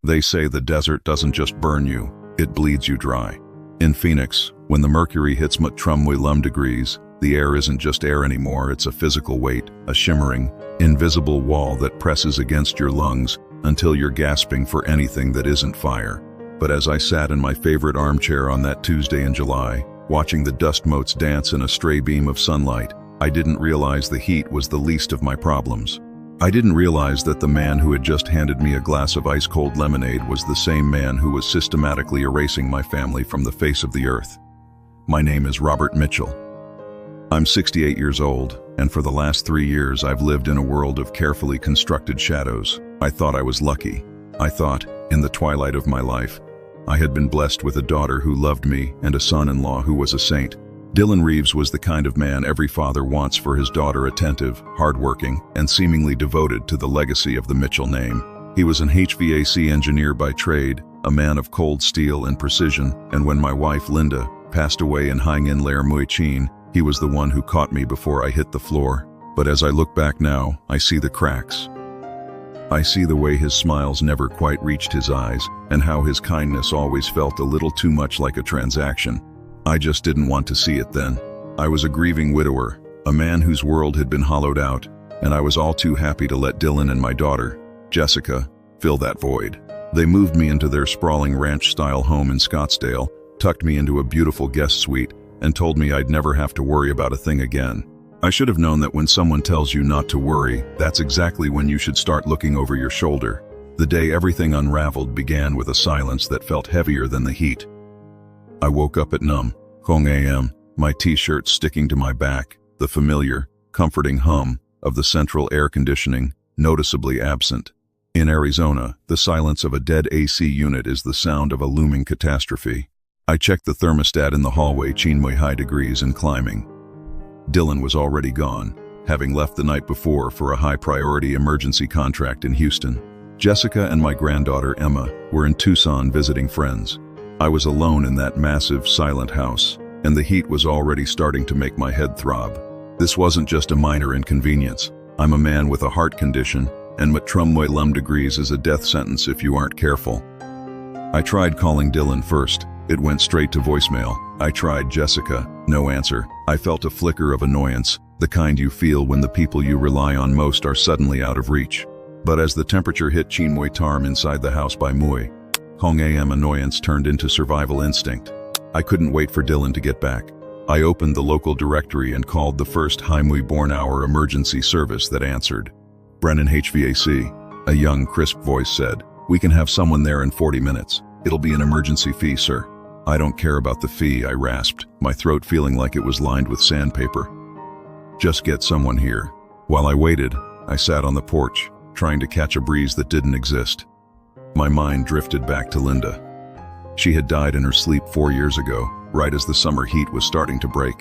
They say the desert doesn't just burn you, it bleeds you dry. In Phoenix, when the mercury hits degrees, the air isn't just air anymore, it's a physical weight, a shimmering, invisible wall that presses against your lungs until you're gasping for anything that isn't fire. But as I sat in my favorite armchair on that Tuesday in July, watching the dust motes dance in a stray beam of sunlight, I didn't realize the heat was the least of my problems. I didn't realize that the man who had just handed me a glass of ice-cold lemonade was the same man who was systematically erasing my family from the face of the earth. My name is Robert Mitchell. I'm 68 years old, and for the last 3 years I've lived in a world of carefully constructed shadows. I thought I was lucky. I thought, in the twilight of my life, I had been blessed with a daughter who loved me and a son-in-law who was a saint. Dylan Reeves was the kind of man every father wants for his daughter, attentive, hardworking, and seemingly devoted to the legacy of the Mitchell name. He was an HVAC engineer by trade, a man of cold steel and precision, and when my wife, Linda, passed away in Hangin Lair Mui Chin, he was the one who caught me before I hit the floor. But as I look back now, I see the cracks. I see the way his smiles never quite reached his eyes, and how his kindness always felt a little too much like a transaction. I just didn't want to see it then. I was a grieving widower, a man whose world had been hollowed out, and I was all too happy to let Dylan and my daughter, Jessica, fill that void. They moved me into their sprawling ranch-style home in Scottsdale, tucked me into a beautiful guest suite, and told me I'd never have to worry about a thing again. I should have known that when someone tells you not to worry, that's exactly when you should start looking over your shoulder. The day everything unraveled began with a silence that felt heavier than the heat. I woke up at 9 a.m., my t-shirt sticking to my back, the familiar, comforting hum of the central air conditioning noticeably absent. In Arizona, the silence of a dead AC unit is the sound of a looming catastrophe. I checked the thermostat in the hallway, Chinmui high degrees and climbing. Dylan was already gone, having left the night before for a high-priority emergency contract in Houston. Jessica and my granddaughter Emma were in Tucson visiting friends. I was alone in that massive, silent house, and the heat was already starting to make my head throb. This wasn't just a minor inconvenience. I'm a man with a heart condition, and degrees is a death sentence if you aren't careful. I tried calling Dylan first. It went straight to voicemail. I tried Jessica. No answer. I felt a flicker of annoyance, the kind you feel when the people you rely on most are suddenly out of reach. But as the temperature hit Chinmui Tarm inside the house by Mui, am annoyance turned into survival instinct. I couldn't wait for Dylan to get back. I opened the local directory and called the first Haimui born hour emergency service that answered. Brennan HVAC, a young, crisp voice said, "We can have someone there in 40 minutes. It'll be an emergency fee, sir." "I don't care about the fee," I rasped, my throat feeling like it was lined with sandpaper. "Just get someone here." While I waited, I sat on the porch, trying to catch a breeze that didn't exist. My mind drifted back to Linda. She had died in her sleep 4 years ago, right as the summer heat was starting to break.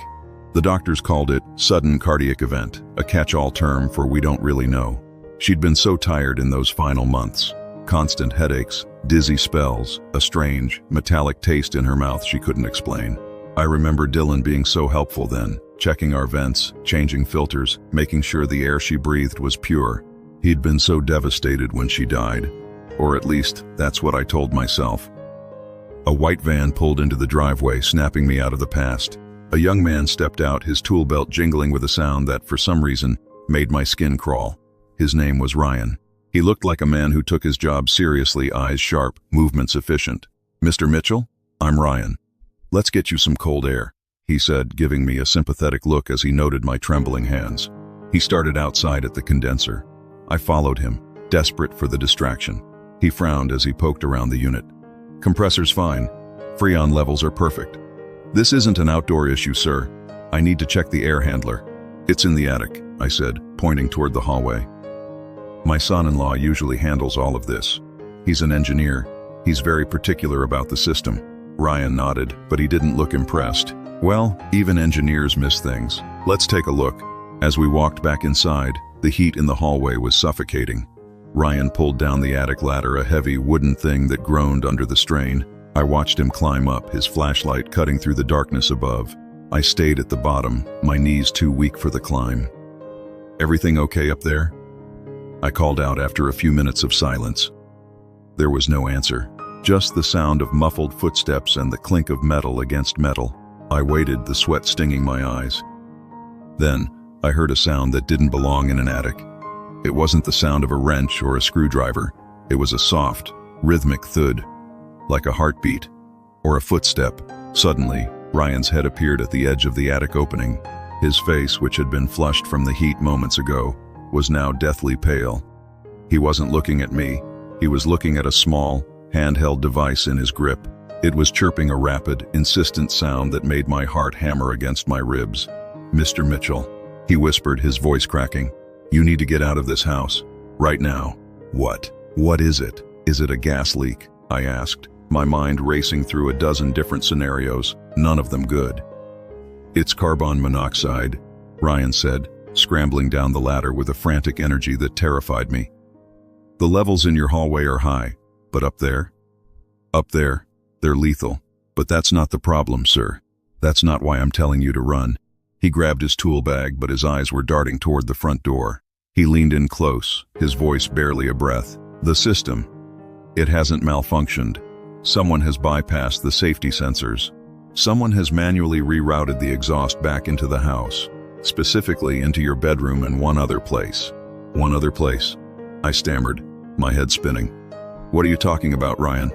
The doctors called it sudden cardiac event, a catch-all term for we don't really know. She'd been so tired in those final months. Constant headaches, dizzy spells, a strange, metallic taste in her mouth she couldn't explain. I remember Dylan being so helpful then, checking our vents, changing filters, making sure the air she breathed was pure. He'd been so devastated when she died. Or at least, that's what I told myself. A white van pulled into the driveway, snapping me out of the past. A young man stepped out, his tool belt jingling with a sound that, for some reason, made my skin crawl. His name was Ryan. He looked like a man who took his job seriously, eyes sharp, movements efficient. "Mr. Mitchell, I'm Ryan. Let's get you some cold air," he said, giving me a sympathetic look as he noted my trembling hands. He started outside at the condenser. I followed him, desperate for the distraction. He frowned as he poked around the unit. "Compressor's fine. Freon levels are perfect." "This isn't an outdoor issue, sir. I need to check the air handler." "It's in the attic," I said, pointing toward the hallway. "My son-in-law usually handles all of this. He's an engineer. He's very particular about the system." Ryan nodded, but he didn't look impressed. "Well, even engineers miss things. Let's take a look." As we walked back inside, the heat in the hallway was suffocating. Ryan pulled down the attic ladder, a heavy wooden thing that groaned under the strain. I watched him climb up, his flashlight cutting through the darkness above. I stayed at the bottom, my knees too weak for the climb. "Everything okay up there?" I called out after a few minutes of silence. There was no answer. Just the sound of muffled footsteps and the clink of metal against metal. I waited, the sweat stinging my eyes. Then, I heard a sound that didn't belong in an attic. It wasn't the sound of a wrench or a screwdriver. It was a soft, rhythmic thud, like a heartbeat, or a footstep. Suddenly, Ryan's head appeared at the edge of the attic opening. His face, which had been flushed from the heat moments ago, was now deathly pale. He wasn't looking at me. He was looking at a small, handheld device in his grip. It was chirping a rapid, insistent sound that made my heart hammer against my ribs. "Mr. Mitchell," he whispered, his voice cracking. "You need to get out of this house. Right now." "What? What is it? Is it a gas leak?" I asked, my mind racing through a dozen different scenarios, none of them good. "It's carbon monoxide," Ryan said, scrambling down the ladder with a frantic energy that terrified me. "The levels in your hallway are high, but up there? Up there, they're lethal. But that's not the problem, sir. That's not why I'm telling you to run." He grabbed his tool bag, but his eyes were darting toward the front door. He leaned in close, his voice barely a breath. "The system. It hasn't malfunctioned. Someone has bypassed the safety sensors. Someone has manually rerouted the exhaust back into the house, specifically into your bedroom and one other place." "One other place?" I stammered, my head spinning. "What are you talking about, Ryan?"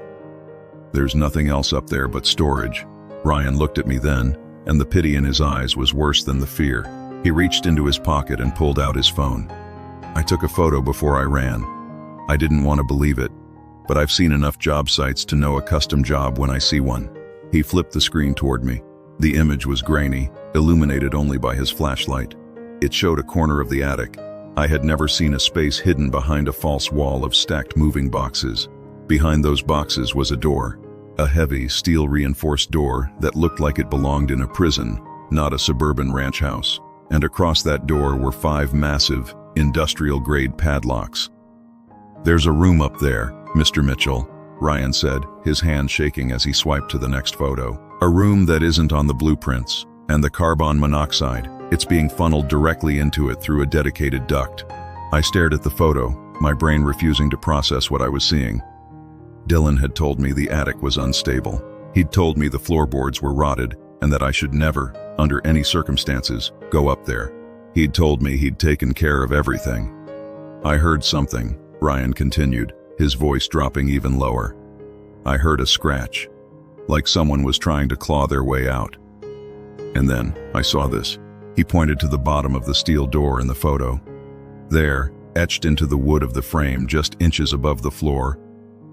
"There's nothing else up there but storage." Ryan looked at me then, and the pity in his eyes was worse than the fear. He reached into his pocket and pulled out his phone. "I took a photo before I ran. I didn't want to believe it, but I've seen enough job sites to know a custom job when I see one." He flipped the screen toward me. The image was grainy, illuminated only by his flashlight. It showed a corner of the attic. I had never seen a space hidden behind a false wall of stacked moving boxes. Behind those boxes was a door, a heavy, steel-reinforced door that looked like it belonged in a prison, not a suburban ranch house. And across that door were 5 massive, industrial-grade padlocks. "There's a room up there, Mr. Mitchell," Ryan said, his hand shaking as he swiped to the next photo. "A room that isn't on the blueprints, and the carbon monoxide, it's being funneled directly into it through a dedicated duct." I stared at the photo, my brain refusing to process what I was seeing. Dylan had told me the attic was unstable. He'd told me the floorboards were rotted and that I should never, under any circumstances, go up there. He'd told me he'd taken care of everything. "I heard something," Ryan continued, his voice dropping even lower. "I heard a scratch, like someone was trying to claw their way out. And then I saw this." He pointed to the bottom of the steel door in the photo. There, etched into the wood of the frame just inches above the floor,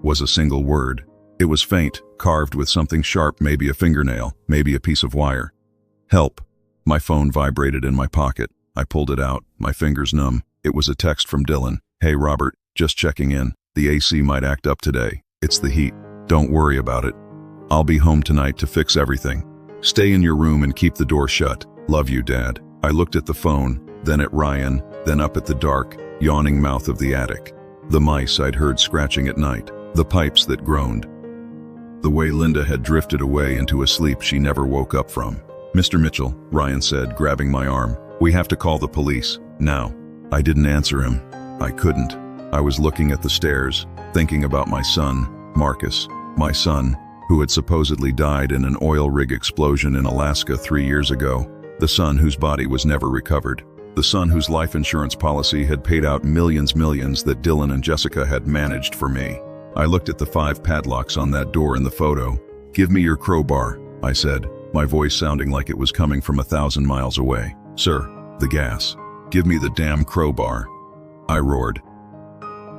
was a single word. It was faint, carved with something sharp, maybe a fingernail, maybe a piece of wire. "Help." My phone vibrated in my pocket. I pulled it out, my fingers numb. It was a text from Dylan. "Hey Robert, just checking in. The AC might act up today. It's the heat. Don't worry about it. I'll be home tonight to fix everything. Stay in your room and keep the door shut. Love you, Dad." I looked at the phone, then at Ryan, then up at the dark, yawning mouth of the attic. The mice I'd heard scratching at night, the pipes that groaned. The way Linda had drifted away into a sleep she never woke up from. "Mr. Mitchell," Ryan said, grabbing my arm, "we have to call the police, now." I didn't answer him. I couldn't. I was looking at the stairs, thinking about my son, Marcus, my son, who had supposedly died in an oil rig explosion in Alaska 3 years ago, the son whose body was never recovered, the son whose life insurance policy had paid out millions that Dylan and Jessica had managed for me. I looked at the 5 padlocks on that door in the photo. "Give me your crowbar," I said, my voice sounding like it was coming from 1,000 miles away. "Sir, the gas. Give me the damn crowbar," I roared.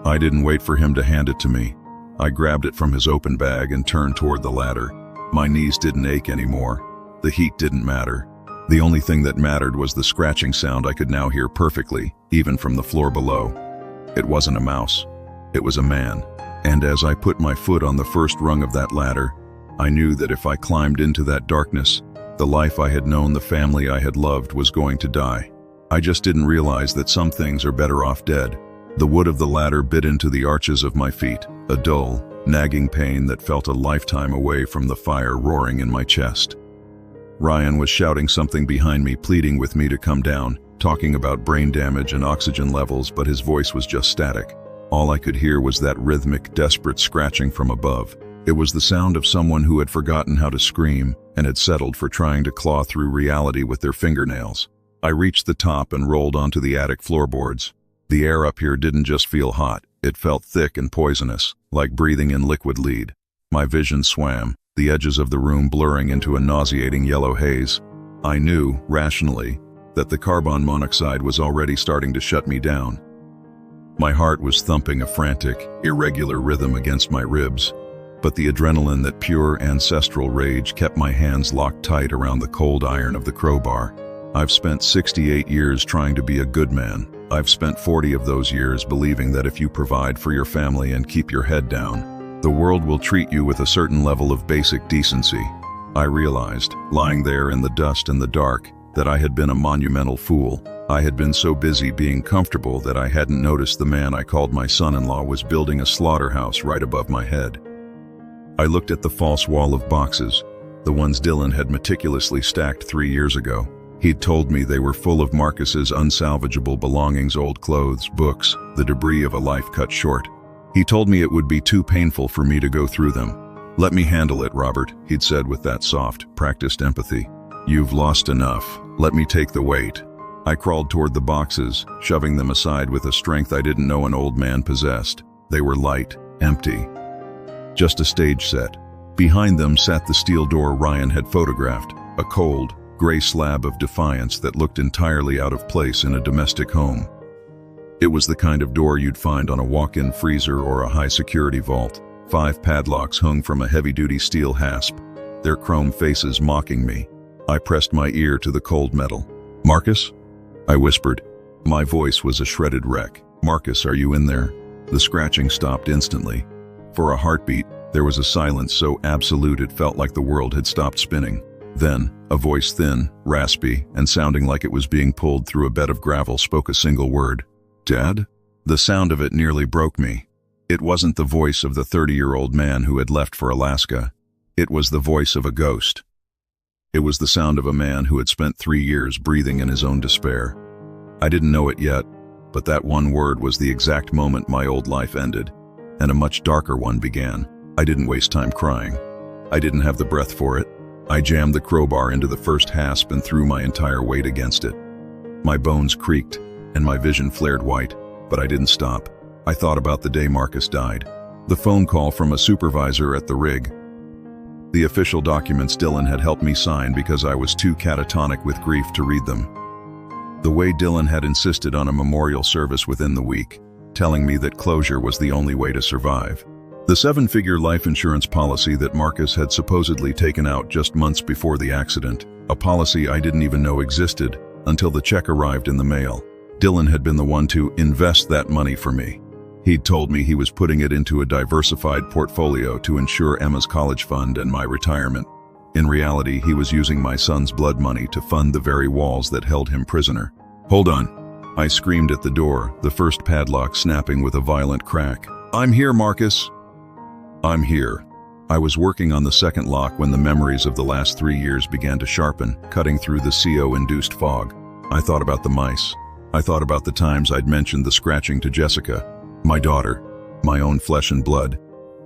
I didn't wait for him to hand it to me. I grabbed it from his open bag and turned toward the ladder. My knees didn't ache anymore. The heat didn't matter. The only thing that mattered was the scratching sound I could now hear perfectly, even from the floor below. It wasn't a mouse. It was a man. And as I put my foot on the first rung of that ladder, I knew that if I climbed into that darkness, the life I had known, the family I had loved, was going to die. I just didn't realize that some things are better off dead. The wood of the ladder bit into the arches of my feet, a dull, nagging pain that felt a lifetime away from the fire roaring in my chest. Ryan was shouting something behind me, pleading with me to come down, talking about brain damage and oxygen levels, but his voice was just static. All I could hear was that rhythmic, desperate scratching from above. It was the sound of someone who had forgotten how to scream and had settled for trying to claw through reality with their fingernails. I reached the top and rolled onto the attic floorboards. The air up here didn't just feel hot, it felt thick and poisonous, like breathing in liquid lead. My vision swam, the edges of the room blurring into a nauseating yellow haze. I knew, rationally, that the carbon monoxide was already starting to shut me down. My heart was thumping a frantic, irregular rhythm against my ribs, but the adrenaline that pure ancestral rage kept my hands locked tight around the cold iron of the crowbar. I've spent 68 years trying to be a good man. I've spent 40 of those years believing that if you provide for your family and keep your head down, the world will treat you with a certain level of basic decency. I realized, lying there in the dust and the dark, that I had been a monumental fool. I had been so busy being comfortable that I hadn't noticed the man I called my son-in-law was building a slaughterhouse right above my head. I looked at the false wall of boxes, the ones Dylan had meticulously stacked 3 years ago. He'd told me they were full of Marcus's unsalvageable belongings, old clothes, books, the debris of a life cut short. He told me it would be too painful for me to go through them. "Let me handle it, Robert," he'd said with that soft, practiced empathy. "You've lost enough. Let me take the weight." I crawled toward the boxes, shoving them aside with a strength I didn't know an old man possessed. They were light, empty. Just a stage set. Behind them sat the steel door Ryan had photographed, a cold, gray slab of defiance that looked entirely out of place in a domestic home. It was the kind of door you'd find on a walk-in freezer or a high-security vault. 5 padlocks hung from a heavy-duty steel hasp, their chrome faces mocking me. I pressed my ear to the cold metal. "Marcus?" I whispered. My voice was a shredded wreck. "Marcus, are you in there?" The scratching stopped instantly. For a heartbeat, there was a silence so absolute it felt like the world had stopped spinning. Then, a voice thin, raspy, and sounding like it was being pulled through a bed of gravel spoke a single word. "Dad?" The sound of it nearly broke me. It wasn't the voice of the 30-year-old man who had left for Alaska. It was the voice of a ghost. It was the sound of a man who had spent 3 years breathing in his own despair. I didn't know it yet, but that one word was the exact moment my old life ended, and a much darker one began. I didn't waste time crying. I didn't have the breath for it. I jammed the crowbar into the first hasp and threw my entire weight against it. My bones creaked, and my vision flared white, but I didn't stop. I thought about the day Marcus died. The phone call from a supervisor at the rig. The official documents Dylan had helped me sign because I was too catatonic with grief to read them. The way Dylan had insisted on a memorial service within the week, telling me that closure was the only way to survive. The 7-figure life insurance policy that Marcus had supposedly taken out just months before the accident, a policy I didn't even know existed until the check arrived in the mail. Dylan had been the one to invest that money for me. He'd told me he was putting it into a diversified portfolio to ensure Emma's college fund and my retirement. In reality, he was using my son's blood money to fund the very walls that held him prisoner. "Hold on," I screamed at the door, the first padlock snapping with a violent crack. "I'm here, Marcus." "I'm here." I was working on the second lock when the memories of the last 3 years began to sharpen, cutting through the CO-induced fog. I thought about the mice. I thought about the times I'd mentioned the scratching to Jessica, my daughter, my own flesh and blood.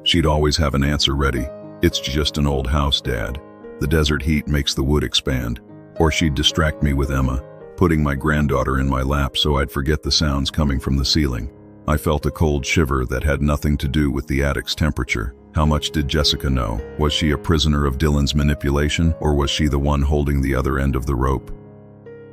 She'd always have an answer ready. "It's just an old house, Dad. The desert heat makes the wood expand." Or she'd distract me with Emma, putting my granddaughter in my lap so I'd forget the sounds coming from the ceiling. I felt a cold shiver that had nothing to do with the attic's temperature. How much did Jessica know? Was she a prisoner of Dylan's manipulation, or was she the one holding the other end of the rope?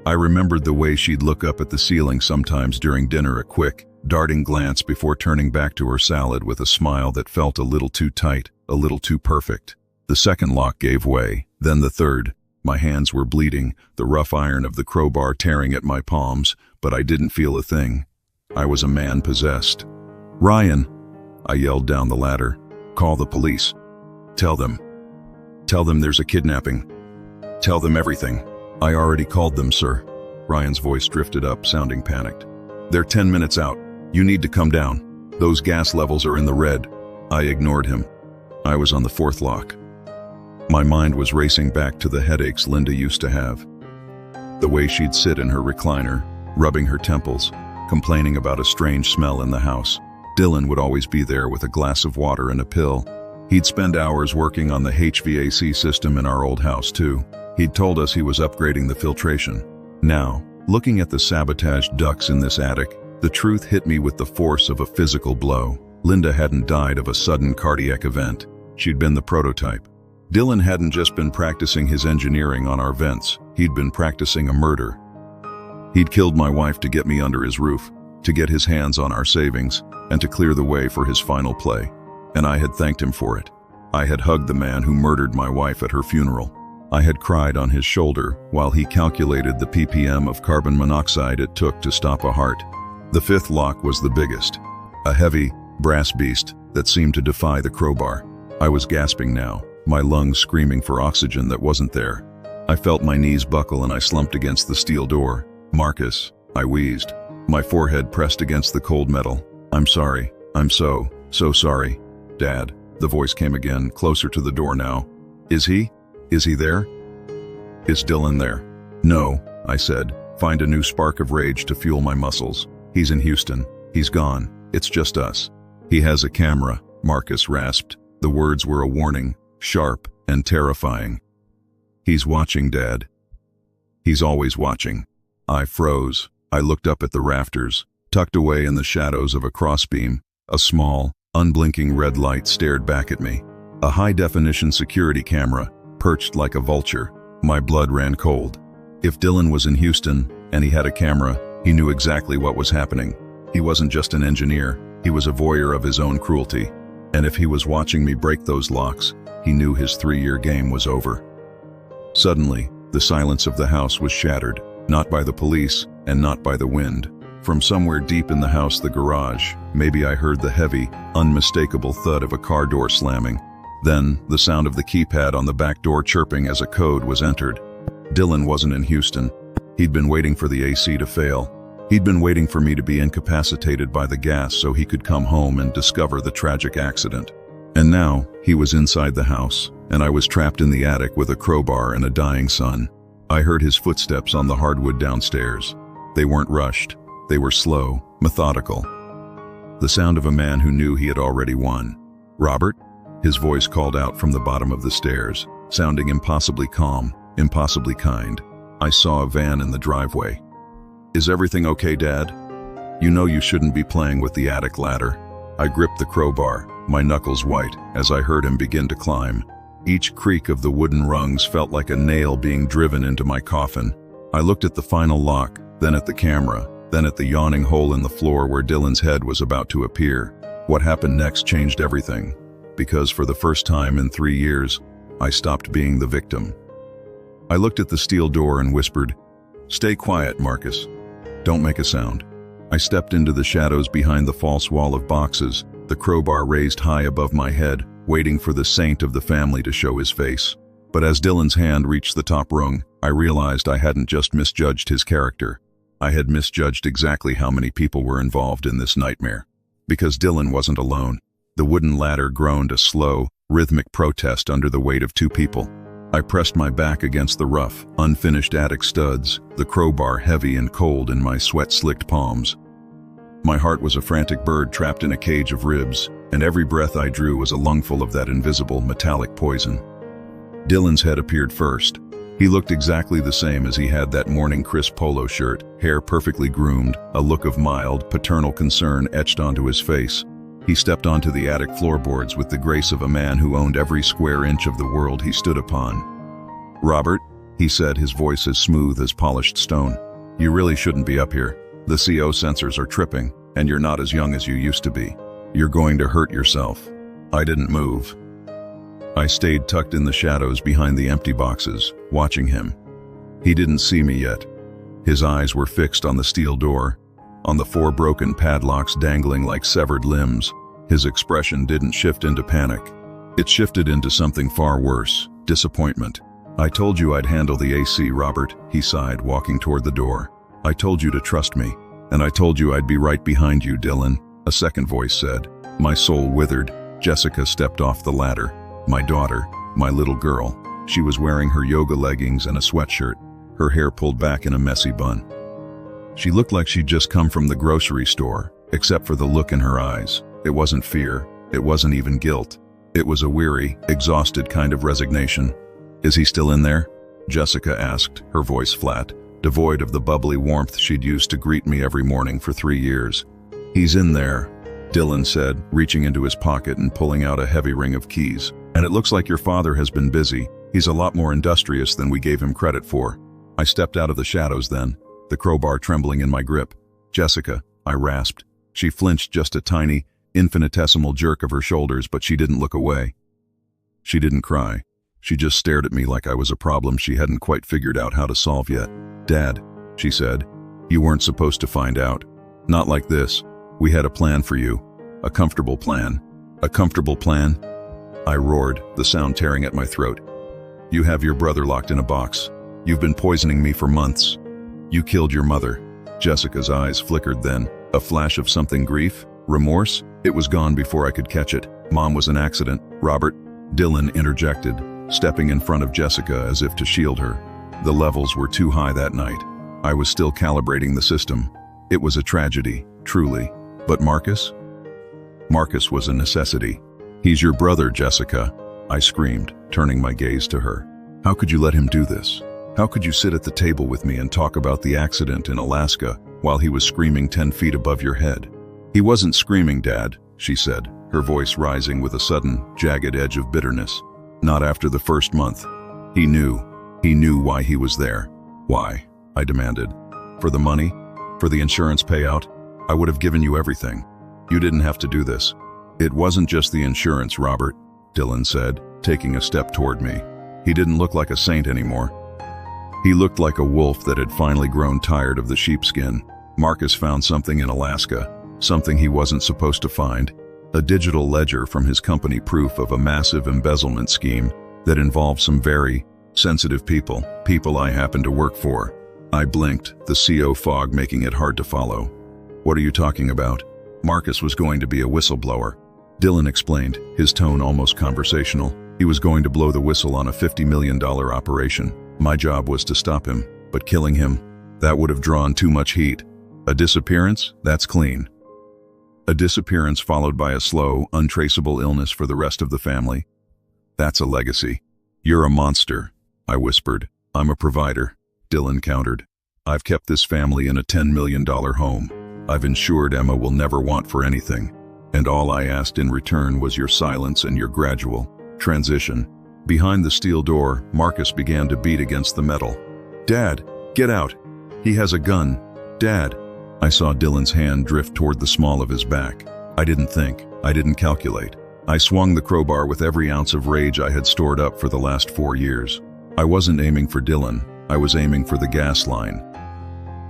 I remembered the way she'd look up at the ceiling sometimes during dinner, a quick, darting glance before turning back to her salad with a smile that felt a little too tight, a little too perfect. The second lock gave way, then the third. My hands were bleeding, the rough iron of the crowbar tearing at my palms, but I didn't feel a thing. I was a man possessed. "Ryan," I yelled down the ladder. "Call the police. Tell them there's a kidnapping. Tell them everything." "I already called them, sir." Ryan's voice drifted up, sounding panicked. "They're 10 minutes out. You need to come down. Those gas levels are in the red." I ignored him. I was on the 4th lock. My mind was racing back to the headaches Linda used to have. The way she'd sit in her recliner, rubbing her temples, complaining about a strange smell in the house. Dylan would always be there with a glass of water and a pill. He'd spend hours working on the HVAC system in our old house too. He'd told us he was upgrading the filtration. Now, looking at the sabotaged ducts in this attic, the truth hit me with the force of a physical blow. Linda hadn't died of a sudden cardiac event. She'd been the prototype. Dylan hadn't just been practicing his engineering on our vents, he'd been practicing a murder. He'd killed my wife to get me under his roof, to get his hands on our savings, and to clear the way for his final play. And I had thanked him for it. I had hugged the man who murdered my wife at her funeral. I had cried on his shoulder while he calculated the ppm of carbon monoxide it took to stop a heart. The fifth lock was the biggest, a heavy, brass beast that seemed to defy the crowbar. I was gasping now, my lungs screaming for oxygen that wasn't there. I felt my knees buckle and I slumped against the steel door. "Marcus," I wheezed, my forehead pressed against the cold metal. "I'm sorry. I'm so sorry." "Dad," the voice came again, closer to the door now. Is he there? Is Dylan there?" "No," I said, find a new spark of rage to fuel my muscles. "He's in Houston. He's gone. It's just us." "He has a camera," Marcus rasped. The words were a warning, sharp and terrifying. "He's watching, Dad. He's always watching." I froze. I looked up at the rafters. Tucked away in the shadows of a crossbeam, a small, unblinking red light stared back at me. A high-definition security camera, perched like a vulture. My blood ran cold. If Dylan was in Houston, and he had a camera, he knew exactly what was happening. He wasn't just an engineer, he was a voyeur of his own cruelty. And if he was watching me break those locks, he knew his 3-year game was over. Suddenly, the silence of the house was shattered, not by the police, and not by the wind. From somewhere deep in the house, the garage, maybe I heard the heavy, unmistakable thud of a car door slamming. Then, the sound of the keypad on the back door chirping as a code was entered. Dylan wasn't in Houston. He'd been waiting for the AC to fail. He'd been waiting for me to be incapacitated by the gas so he could come home and discover the tragic accident. And now, he was inside the house, and I was trapped in the attic with a crowbar and a dying son. I heard his footsteps on the hardwood downstairs. They weren't rushed. They were slow, methodical. The sound of a man who knew he had already won. "Robert?" His voice called out from the bottom of the stairs, sounding impossibly calm, impossibly kind. I saw a van in the driveway. "Is everything okay, Dad? You know you shouldn't be playing with the attic ladder." I gripped the crowbar, my knuckles white, as I heard him begin to climb. Each creak of the wooden rungs felt like a nail being driven into my coffin. I looked at the final lock, then at the camera, then at the yawning hole in the floor where Dylan's head was about to appear. What happened next changed everything, because for the first time in 3 years, I stopped being the victim. I looked at the steel door and whispered, "Stay quiet, Marcus. Don't make a sound." I stepped into the shadows behind the false wall of boxes, the crowbar raised high above my head, waiting for the saint of the family to show his face. But as Dylan's hand reached the top rung, I realized I hadn't just misjudged his character. I had misjudged exactly how many people were involved in this nightmare. Because Dylan wasn't alone. The wooden ladder groaned a slow, rhythmic protest under the weight of 2 people. I pressed my back against the rough, unfinished attic studs, the crowbar heavy and cold in my sweat-slicked palms. My heart was a frantic bird trapped in a cage of ribs, and every breath I drew was a lungful of that invisible, metallic poison. Dylan's head appeared first. He looked exactly the same as he had that morning crisp polo shirt, hair perfectly groomed, a look of mild, paternal concern etched onto his face. He stepped onto the attic floorboards with the grace of a man who owned every square inch of the world he stood upon. "Robert," he said, his voice as smooth as polished stone, "you really shouldn't be up here. The CO sensors are tripping, and you're not as young as you used to be. You're going to hurt yourself." I didn't move. I stayed tucked in the shadows behind the empty boxes, watching him. He didn't see me yet. His eyes were fixed on the steel door, on the 4 broken padlocks dangling like severed limbs. His expression didn't shift into panic. It shifted into something far worse, disappointment. "I told you I'd handle the AC, Robert," he sighed, walking toward the door. "I told you to trust me, and I told you I'd be right behind you, Dylan," a second voice said. My soul withered. Jessica stepped off the ladder. My daughter, my little girl. She was wearing her yoga leggings and a sweatshirt, her hair pulled back in a messy bun. She looked like she'd just come from the grocery store, except for the look in her eyes. It wasn't fear. It wasn't even guilt. It was a weary, exhausted kind of resignation. "Is he still in there?" Jessica asked, her voice flat, devoid of the bubbly warmth she'd used to greet me every morning for 3 years. "He's in there," Dylan said, reaching into his pocket and pulling out a heavy ring of keys. "And it looks like your father has been busy. He's a lot more industrious than we gave him credit for." I stepped out of the shadows then, the crowbar trembling in my grip. "Jessica," I rasped. She flinched just a tiny, infinitesimal jerk of her shoulders, but she didn't look away. She didn't cry. She just stared at me like I was a problem she hadn't quite figured out how to solve yet. "Dad," she said, "you weren't supposed to find out. Not like this. We had a plan for you. A comfortable plan." "A comfortable plan?" I roared, the sound tearing at my throat. "You have your brother locked in a box. You've been poisoning me for months. You killed your mother." Jessica's eyes flickered then, a flash of something, grief, remorse. It was gone before I could catch it. "Mom was an accident, Robert," Dylan interjected, stepping in front of Jessica as if to shield her. The levels were too high that night. I was still calibrating the system. It was a tragedy, truly. But Marcus? Marcus was a necessity. "He's your brother, Jessica," I screamed, turning my gaze to her. "How could you let him do this? How could you sit at the table with me and talk about the accident in Alaska while he was screaming 10 feet above your head?" "He wasn't screaming, Dad," she said, her voice rising with a sudden, jagged edge of bitterness. "Not after the first month. He knew. He knew why he was there." "Why?" I demanded. "For the money? For the insurance payout? I would have given you everything. You didn't have to do this." "It wasn't just the insurance, Robert," Dylan said, taking a step toward me. He didn't look like a saint anymore. He looked like a wolf that had finally grown tired of the sheepskin. "Marcus found something in Alaska, something he wasn't supposed to find. A digital ledger from his company, proof of a massive embezzlement scheme that involved some very sensitive people I happened to work for." I blinked, the CO fog making it hard to follow. "What are you talking about?" "Marcus was going to be a whistleblower," Dylan explained, his tone almost conversational. "He was going to blow the whistle on a $50 million operation. My job was to stop him, but killing him, that would have drawn too much heat. A disappearance? That's clean. A disappearance followed by a slow, untraceable illness for the rest of the family. That's a legacy." "You're a monster," I whispered. "I'm a provider," Dylan countered. "I've kept this family in a $10 million home. I've ensured Emma will never want for anything. And all I asked in return was your silence and your gradual transition." Behind the steel door, Marcus began to beat against the metal. "Dad, get out! He has a gun! Dad!" I saw Dylan's hand drift toward the small of his back. I didn't think. I didn't calculate. I swung the crowbar with every ounce of rage I had stored up for the last 4 years. I wasn't aiming for Dylan. I was aiming for the gas line.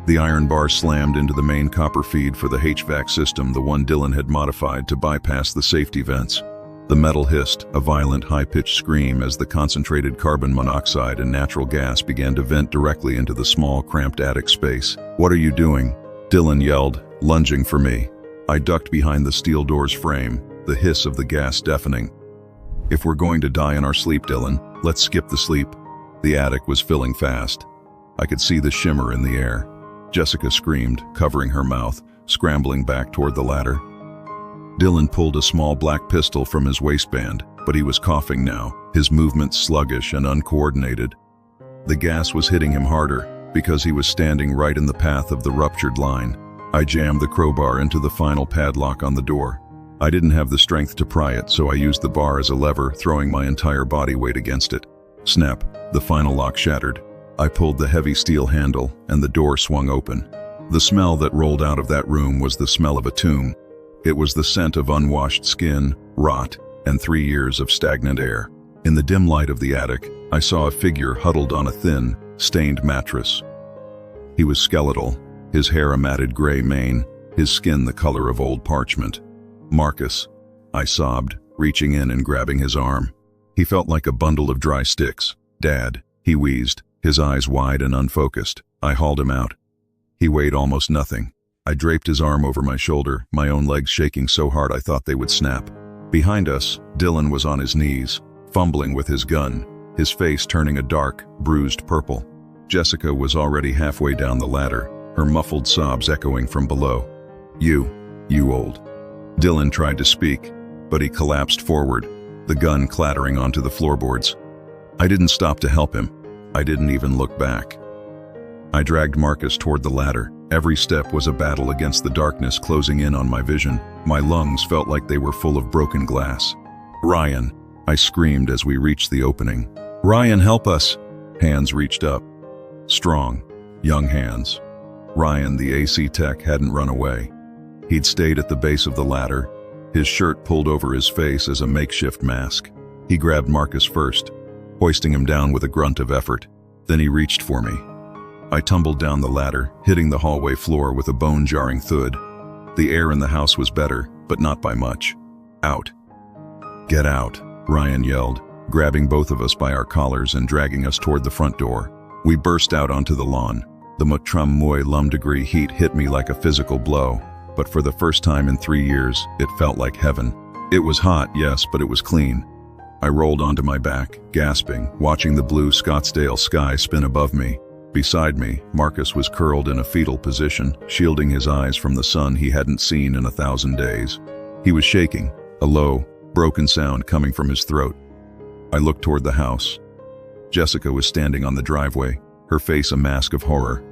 The iron bar slammed into the main copper feed for the HVAC system, the one Dylan had modified to bypass the safety vents. The metal hissed, a violent, high-pitched scream as the concentrated carbon monoxide and natural gas began to vent directly into the small, cramped attic space. "What are you doing?" Dylan yelled, lunging for me. I ducked behind the steel door's frame, the hiss of the gas deafening. "If we're going to die in our sleep, Dylan, let's skip the sleep." The attic was filling fast. I could see the shimmer in the air. Jessica screamed, covering her mouth, scrambling back toward the ladder. Dylan pulled a small black pistol from his waistband, but he was coughing now, his movements sluggish and uncoordinated. The gas was hitting him harder, because he was standing right in the path of the ruptured line. I jammed the crowbar into the final padlock on the door. I didn't have the strength to pry it, so I used the bar as a lever, throwing my entire body weight against it. Snap, the final lock shattered. I pulled the heavy steel handle, and the door swung open. The smell that rolled out of that room was the smell of a tomb. It was the scent of unwashed skin, rot, and 3 years of stagnant air. In the dim light of the attic, I saw a figure huddled on a thin, stained mattress. He was skeletal, his hair a matted gray mane, his skin the color of old parchment. "Marcus," I sobbed, reaching in and grabbing his arm. He felt like a bundle of dry sticks. "Dad," he wheezed, his eyes wide and unfocused. I hauled him out. He weighed almost nothing. I draped his arm over my shoulder, my own legs shaking so hard I thought they would snap. Behind us, Dylan was on his knees, fumbling with his gun, his face turning a dark, bruised purple. Jessica was already halfway down the ladder, her muffled sobs echoing from below. You," You old. Dylan tried to speak, but he collapsed forward, the gun clattering onto the floorboards. I didn't stop to help him. I didn't even look back. I dragged Marcus toward the ladder. Every step was a battle against the darkness closing in on my vision. My lungs felt like they were full of broken glass. "Ryan," I screamed as we reached the opening. "Ryan, help us!" Hands reached up. Strong, young hands. Ryan, the AC tech, hadn't run away. He'd stayed at the base of the ladder, his shirt pulled over his face as a makeshift mask. He grabbed Marcus first, hoisting him down with a grunt of effort. Then he reached for me. I tumbled down the ladder, hitting the hallway floor with a bone-jarring thud. The air in the house was better, but not by much. "Out." "Get out," Ryan yelled, grabbing both of us by our collars and dragging us toward the front door. We burst out onto the lawn. The Mutrum-Mui-Lum-degree heat hit me like a physical blow, but for the first time in 3 years, it felt like heaven. It was hot, yes, but it was clean. I rolled onto my back, gasping, watching the blue Scottsdale sky spin above me. Beside me, Marcus was curled in a fetal position, shielding his eyes from the sun he hadn't seen in 1,000 days. He was shaking, a low, broken sound coming from his throat. I looked toward the house. Jessica was standing on the driveway, her face a mask of horror.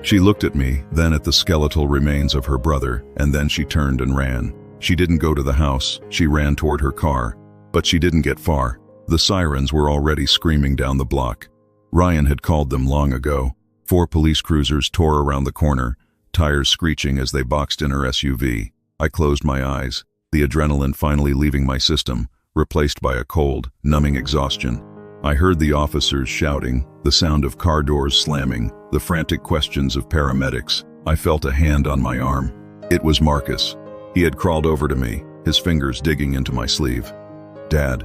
She looked at me, then at the skeletal remains of her brother, and then she turned and ran. She didn't go to the house, she ran toward her car. But she didn't get far. The sirens were already screaming down the block. Ryan had called them long ago. 4 police cruisers tore around the corner, tires screeching as they boxed in her SUV. I closed my eyes, the adrenaline finally leaving my system, replaced by a cold, numbing exhaustion. I heard the officers shouting, the sound of car doors slamming, the frantic questions of paramedics. I felt a hand on my arm. It was Marcus. He had crawled over to me, his fingers digging into my sleeve. "Dad,"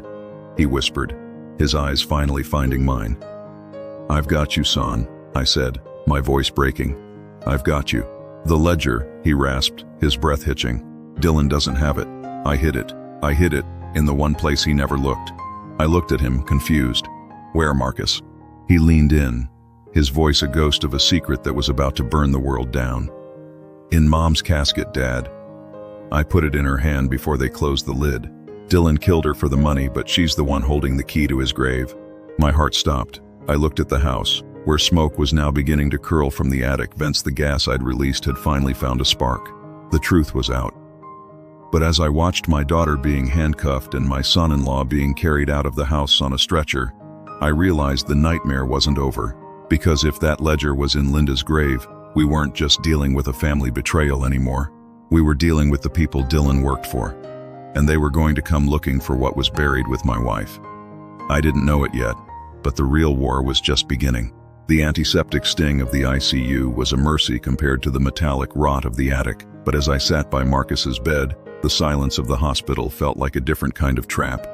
he whispered, his eyes finally finding mine. "I've got you, son," I said, my voice breaking. "I've got you." "The ledger," he rasped, his breath hitching. "Dylan doesn't have it. I hid it. I hid it, in the one place he never looked." I looked at him, confused. "Where, Marcus?" He leaned in, his voice a ghost of a secret that was about to burn the world down. "In Mom's casket, Dad." I put it in her hand before they closed the lid. Dylan killed her for the money, but she's the one holding the key to his grave. My heart stopped. I looked at the house, where smoke was now beginning to curl from the attic vents. The gas I'd released had finally found a spark. The truth was out. But as I watched my daughter being handcuffed and my son-in-law being carried out of the house on a stretcher, I realized the nightmare wasn't over. Because if that ledger was in Linda's grave, we weren't just dealing with a family betrayal anymore. We were dealing with the people Dylan worked for. And they were going to come looking for what was buried with my wife. I didn't know it yet, but the real war was just beginning. The antiseptic sting of the ICU was a mercy compared to the metallic rot of the attic, but as I sat by Marcus's bed, the silence of the hospital felt like a different kind of trap.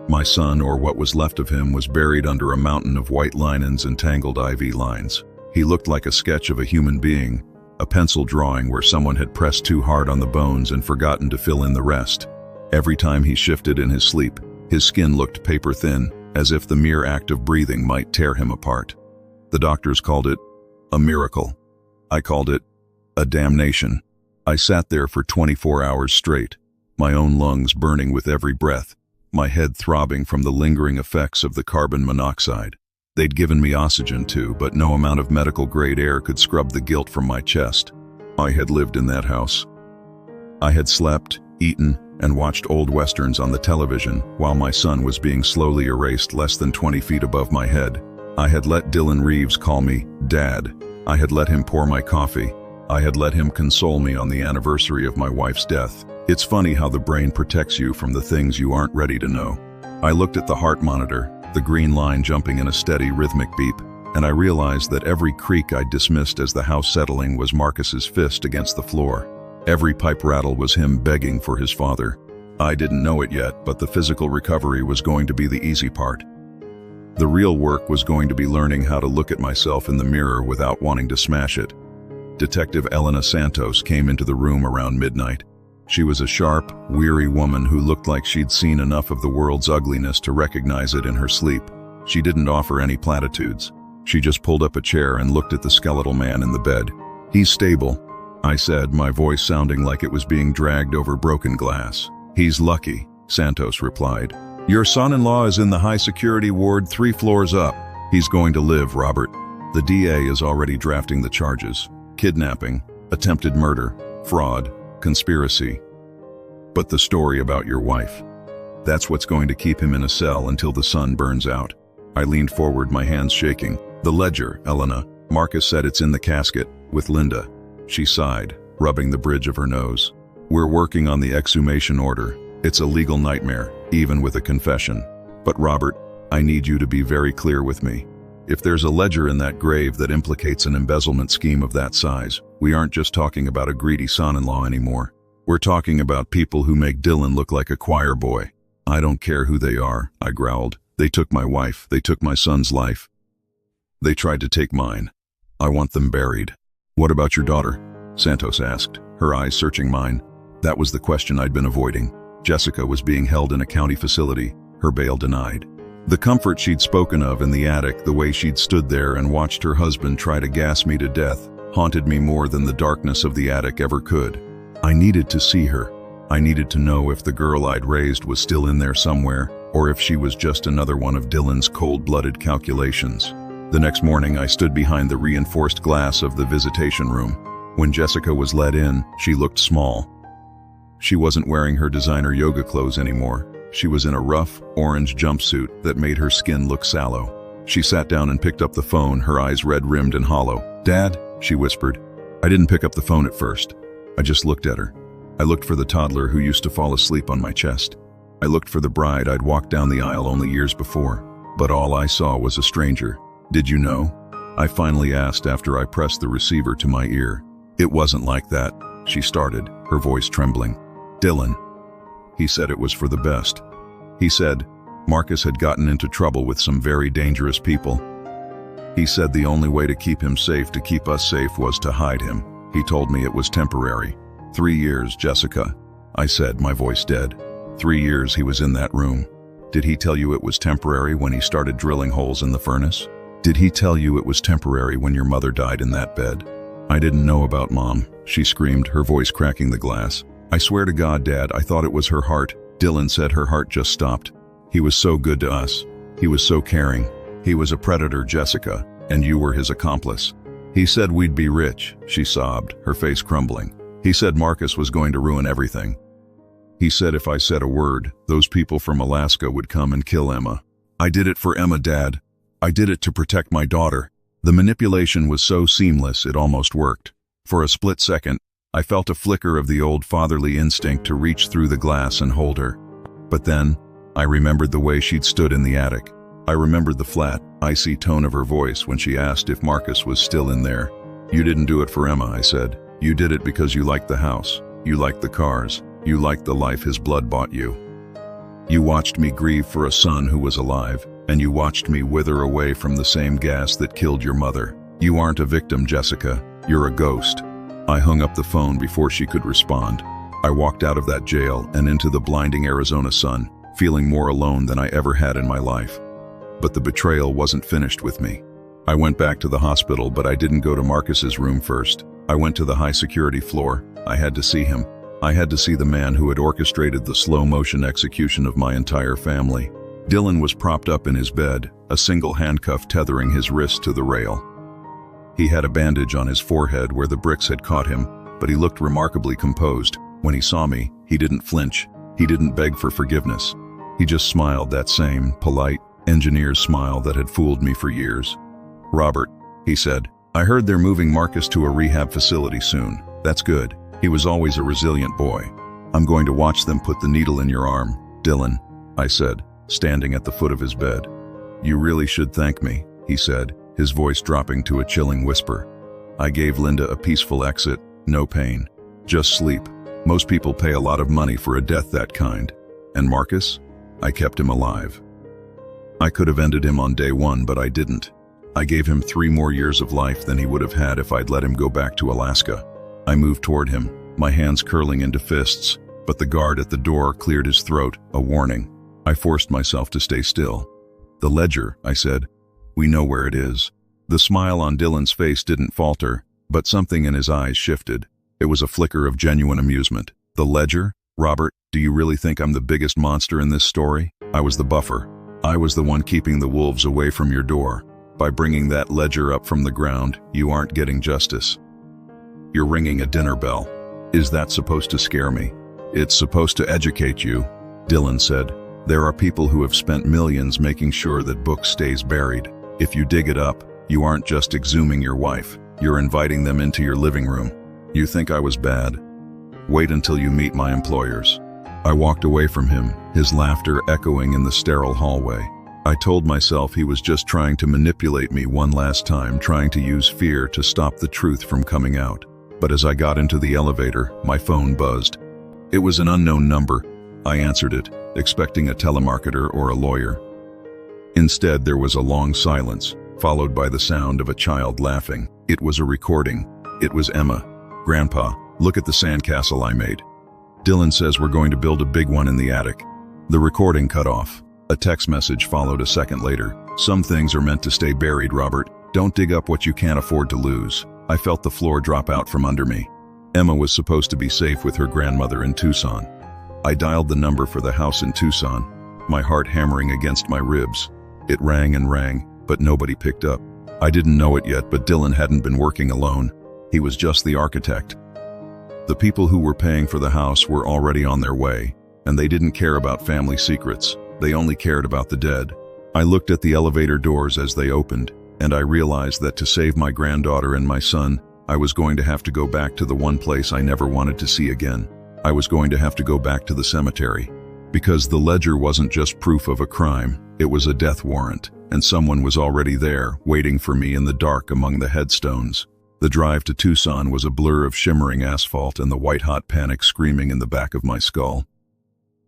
My son, or what was left of him, was buried under a mountain of white linens and tangled IV lines. He looked like a sketch of a human being, a pencil drawing where someone had pressed too hard on the bones and forgotten to fill in the rest. Every time he shifted in his sleep, his skin looked paper-thin, as if the mere act of breathing might tear him apart. The doctors called it a miracle. I called it a damnation. I sat there for 24 hours straight, my own lungs burning with every breath, my head throbbing from the lingering effects of the carbon monoxide. They'd given me oxygen too, but no amount of medical-grade air could scrub the guilt from my chest. I had lived in that house. I had slept, eaten, and watched old westerns on the television while my son was being slowly erased less than 20 feet above my head. I had let Dylan Reeves call me Dad. I had let him pour my coffee. I had let him console me on the anniversary of my wife's death. It's funny how the brain protects you from the things you aren't ready to know. I looked at the heart monitor, the green line jumping in a steady rhythmic beep, and I realized that every creak I dismissed as the house settling was Marcus's fist against the floor. Every pipe rattle was him begging for his father. I didn't know it yet, but the physical recovery was going to be the easy part. The real work was going to be learning how to look at myself in the mirror without wanting to smash it. Detective Elena Santos came into the room around midnight. She was a sharp, weary woman who looked like she'd seen enough of the world's ugliness to recognize it in her sleep. She didn't offer any platitudes. She just pulled up a chair and looked at the skeletal man in the bed. "He's stable," I said, my voice sounding like it was being dragged over broken glass. He's lucky, Santos replied. Your son-in-law is in the high-security ward 3 floors up. He's going to live, Robert. The DA is already drafting the charges. Kidnapping, attempted murder, fraud, conspiracy. But the story about your wife. That's what's going to keep him in a cell until the sun burns out. I leaned forward, my hands shaking. The ledger, Elena. Marcus said it's in the casket, with Linda. She sighed, rubbing the bridge of her nose. We're working on the exhumation order. It's a legal nightmare, even with a confession. But Robert, I need you to be very clear with me. If there's a ledger in that grave that implicates an embezzlement scheme of that size, we aren't just talking about a greedy son-in-law anymore. We're talking about people who make Dylan look like a choir boy. I don't care who they are, I growled. They took my wife. They took my son's life. They tried to take mine. I want them buried. What about your daughter? Santos asked, her eyes searching mine. That was the question I'd been avoiding. Jessica was being held in a county facility, her bail denied. The comfort she'd spoken of in the attic, the way she'd stood there and watched her husband try to gas me to death, haunted me more than the darkness of the attic ever could. I needed to see her. I needed to know if the girl I'd raised was still in there somewhere, or if she was just another one of Dylan's cold-blooded calculations. The next morning, I stood behind the reinforced glass of the visitation room. When Jessica was let in, she looked small. She wasn't wearing her designer yoga clothes anymore. She was in a rough, orange jumpsuit that made her skin look sallow. She sat down and picked up the phone, her eyes red-rimmed and hollow. Dad, she whispered. I didn't pick up the phone at first. I just looked at her. I looked for the toddler who used to fall asleep on my chest. I looked for the bride I'd walked down the aisle only years before. But all I saw was a stranger. Did you know? I finally asked after I pressed the receiver to my ear. It wasn't like that, she started, her voice trembling. Dylan. He said it was for the best. He said Marcus had gotten into trouble with some very dangerous people. He said the only way to keep him safe, to keep us safe, was to hide him. He told me it was temporary. 3 years, Jessica. I said, my voice dead. 3 years he was in that room. Did he tell you it was temporary when he started drilling holes in the furnace? Did he tell you it was temporary when your mother died in that bed? I didn't know about Mom, she screamed, her voice cracking the glass. I swear to God, Dad, I thought it was her heart. Dylan said her heart just stopped. He was so good to us. He was so caring. He was a predator, Jessica, and you were his accomplice. He said we'd be rich, she sobbed, her face crumbling. He said Marcus was going to ruin everything. He said if I said a word, those people from Alaska would come and kill Emma. I did it for Emma, Dad. I did it to protect my daughter. The manipulation was so seamless it almost worked. For a split second, I felt a flicker of the old fatherly instinct to reach through the glass and hold her. But then, I remembered the way she'd stood in the attic. I remembered the flat, icy tone of her voice when she asked if Marcus was still in there. You didn't do it for Emma, I said. You did it because you liked the house. You liked the cars. You liked the life his blood bought you. You watched me grieve for a son who was alive, and you watched me wither away from the same gas that killed your mother. You aren't a victim, Jessica. You're a ghost. I hung up the phone before she could respond. I walked out of that jail and into the blinding Arizona sun, feeling more alone than I ever had in my life. But the betrayal wasn't finished with me. I went back to the hospital, but I didn't go to Marcus's room first. I went to the high-security floor. I had to see him. I had to see the man who had orchestrated the slow-motion execution of my entire family. Dylan was propped up in his bed, a single handcuff tethering his wrist to the rail. He had a bandage on his forehead where the bricks had caught him, but he looked remarkably composed. When he saw me, he didn't flinch. He didn't beg for forgiveness. He just smiled, that same, polite, engineer's smile that had fooled me for years. Robert, he said, I heard they're moving Marcus to a rehab facility soon. That's good. He was always a resilient boy. I'm going to watch them put the needle in your arm, Dylan, I said, standing at the foot of his bed. You really should thank me, he said, his voice dropping to a chilling whisper. I gave Linda a peaceful exit, no pain, just sleep. Most people pay a lot of money for a death that kind. And Marcus? I kept him alive. I could have ended him on day one, but I didn't. I gave him 3 more years of life than he would have had if I'd let him go back to Alaska. I moved toward him, my hands curling into fists, but the guard at the door cleared his throat, a warning. I forced myself to stay still. The ledger, I said. We know where it is. The smile on Dylan's face didn't falter, but something in his eyes shifted. It was a flicker of genuine amusement. The ledger? Robert, do you really think I'm the biggest monster in this story? I was the buffer. I was the one keeping the wolves away from your door. By bringing that ledger up from the ground, you aren't getting justice. You're ringing a dinner bell. Is that supposed to scare me? It's supposed to educate you, Dylan said. There are people who have spent millions making sure that book stays buried. If you dig it up, you aren't just exhuming your wife. You're inviting them into your living room. You think I was bad? Wait until you meet my employers. I walked away from him, his laughter echoing in the sterile hallway. I told myself he was just trying to manipulate me one last time, trying to use fear to stop the truth from coming out. But as I got into the elevator, my phone buzzed. It was an unknown number. I answered it, expecting a telemarketer or a lawyer. Instead, there was a long silence, followed by the sound of a child laughing. It was a recording. It was Emma. Grandpa, look at the sandcastle I made. Dylan says we're going to build a big one in the attic. The recording cut off. A text message followed a second later. Some things are meant to stay buried, Robert. Don't dig up what you can't afford to lose. I felt the floor drop out from under me. Emma was supposed to be safe with her grandmother in Tucson. I dialed the number for the house in Tucson, my heart hammering against my ribs. It rang and rang, but nobody picked up. I didn't know it yet, but Dylan hadn't been working alone. He was just the architect. The people who were paying for the house were already on their way, and they didn't care about family secrets. They only cared about the dead. I looked at the elevator doors as they opened, and I realized that to save my granddaughter and my son, I was going to have to go back to the one place I never wanted to see again. I was going to have to go back to the cemetery. Because the ledger wasn't just proof of a crime, it was a death warrant, and someone was already there, waiting for me in the dark among the headstones. The drive to Tucson was a blur of shimmering asphalt and the white-hot panic screaming in the back of my skull.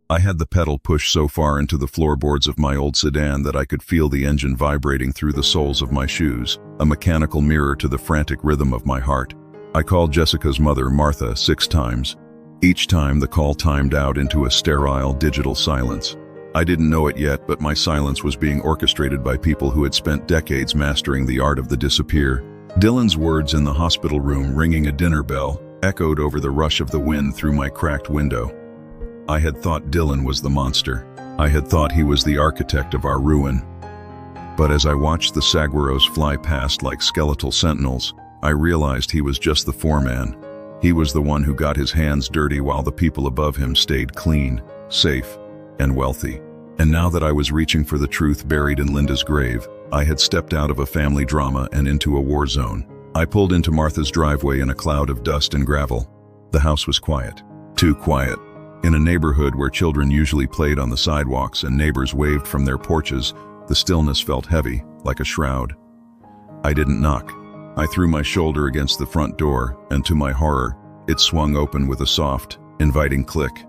I had the pedal pushed so far into the floorboards of my old sedan that I could feel the engine vibrating through the soles of my shoes, a mechanical mirror to the frantic rhythm of my heart. I called Jessica's mother, Martha, 6 times. Each time the call timed out into a sterile digital silence. I didn't know it yet, but my silence was being orchestrated by people who had spent decades mastering the art of the disappear. Dylan's words in the hospital room ringing a dinner bell echoed over the rush of the wind through my cracked window. I had thought Dylan was the monster. I had thought he was the architect of our ruin. But as I watched the saguaros fly past like skeletal sentinels, I realized he was just the foreman. He was the one who got his hands dirty while the people above him stayed clean, safe, and wealthy. And now that I was reaching for the truth buried in Linda's grave, I had stepped out of a family drama and into a war zone. I pulled into Martha's driveway in a cloud of dust and gravel. The house was quiet. Too quiet. In a neighborhood where children usually played on the sidewalks and neighbors waved from their porches, the stillness felt heavy, like a shroud. I didn't knock. I threw my shoulder against the front door, and to my horror, it swung open with a soft, inviting click.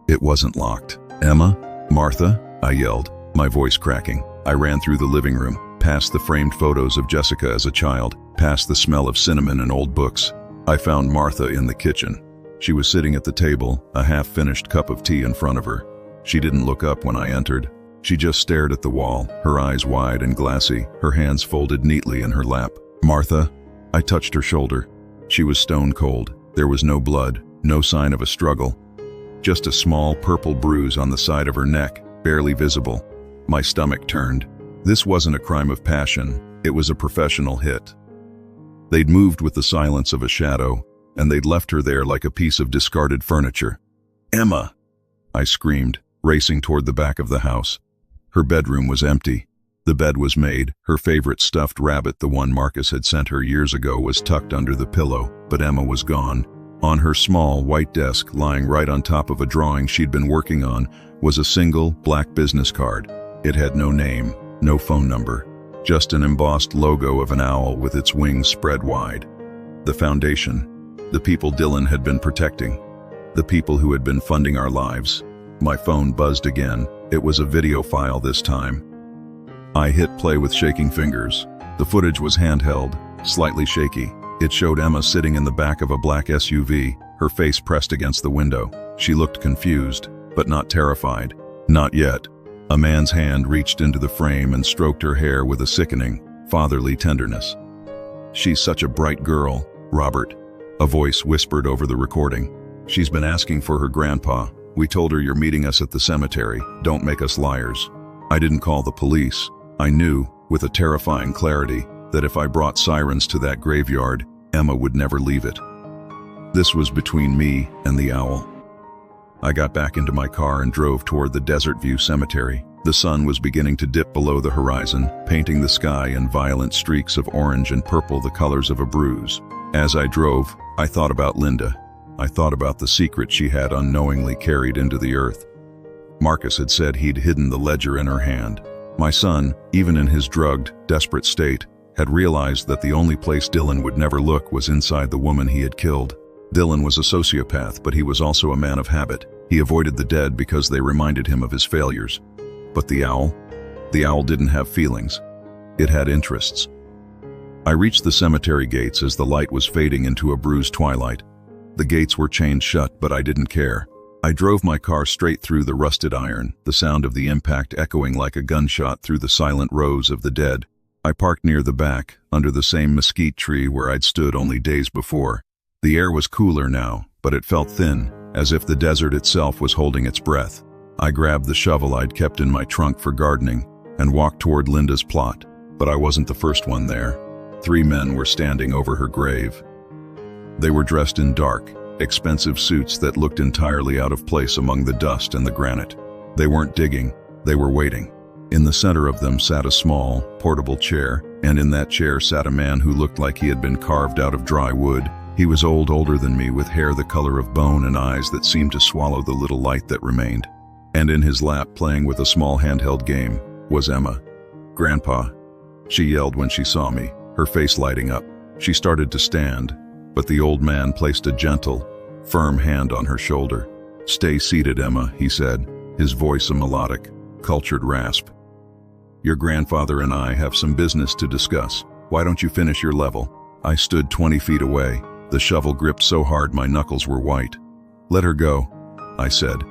It wasn't locked. Emma? Martha? I yelled, my voice cracking. I ran through the living room, past the framed photos of Jessica as a child, past the smell of cinnamon and old books. I found Martha in the kitchen. She was sitting at the table, a half-finished cup of tea in front of her. She didn't look up when I entered. She just stared at the wall, her eyes wide and glassy, her hands folded neatly in her lap. Martha? I touched her shoulder. She was stone cold. There was no blood, no sign of a struggle. Just a small purple bruise on the side of her neck, barely visible. My stomach turned. This wasn't a crime of passion. It was a professional hit. They'd moved with the silence of a shadow, and they'd left her there like a piece of discarded furniture. Emma! I screamed, racing toward the back of the house. Her bedroom was empty. The bed was made. Her favorite stuffed rabbit, the one Marcus had sent her years ago, was tucked under the pillow, but Emma was gone. On her small, white desk, lying right on top of a drawing she'd been working on, was a single, black business card. It had no name, no phone number, just an embossed logo of an owl with its wings spread wide. The foundation. The people Dylan had been protecting. The people who had been funding our lives. My phone buzzed again. It was a video file this time. I hit play with shaking fingers. The footage was handheld, slightly shaky. It showed Emma sitting in the back of a black SUV, her face pressed against the window. She looked confused, but not terrified. Not yet. A man's hand reached into the frame and stroked her hair with a sickening, fatherly tenderness. She's such a bright girl, Robert. A voice whispered over the recording. "She's been asking for her grandpa. We told her you're meeting us at the cemetery. Don't make us liars." I didn't call the police. I knew, with a terrifying clarity, that if I brought sirens to that graveyard, Emma would never leave it. This was between me and the owl. I got back into my car and drove toward the Desert View Cemetery. The sun was beginning to dip below the horizon, painting the sky in violent streaks of orange and purple, the colors of a bruise. As I drove, I thought about Linda. I thought about the secret she had unknowingly carried into the earth. Marcus had said he'd hidden the ledger in her hand. My son, even in his drugged, desperate state, had realized that the only place Dylan would never look was inside the woman he had killed. Dylan was a sociopath, but he was also a man of habit. He avoided the dead because they reminded him of his failures. But the owl? The owl didn't have feelings. It had interests. I reached the cemetery gates as the light was fading into a bruised twilight. The gates were chained shut, but I didn't care. I drove my car straight through the rusted iron, the sound of the impact echoing like a gunshot through the silent rows of the dead. I parked near the back, under the same mesquite tree where I'd stood only days before. The air was cooler now, but it felt thin, as if the desert itself was holding its breath. I grabbed the shovel I'd kept in my trunk for gardening and walked toward Linda's plot, but I wasn't the first one there. 3 men were standing over her grave. They were dressed in dark, expensive suits that looked entirely out of place among the dust and the granite. They weren't digging, they were waiting. In the center of them sat a small, portable chair, and in that chair sat a man who looked like he had been carved out of dry wood. He was older than me, with hair the color of bone and eyes that seemed to swallow the little light that remained. And in his lap, playing with a small handheld game, was Emma. "Grandpa," she yelled when she saw me, her face lighting up. She started to stand, but the old man placed a gentle, firm hand on her shoulder. "Stay seated, Emma," he said, his voice a melodic, cultured rasp. "Your grandfather and I have some business to discuss. Why don't you finish your level?" I stood 20 feet away, the shovel gripped so hard my knuckles were white. "Let her go," I said,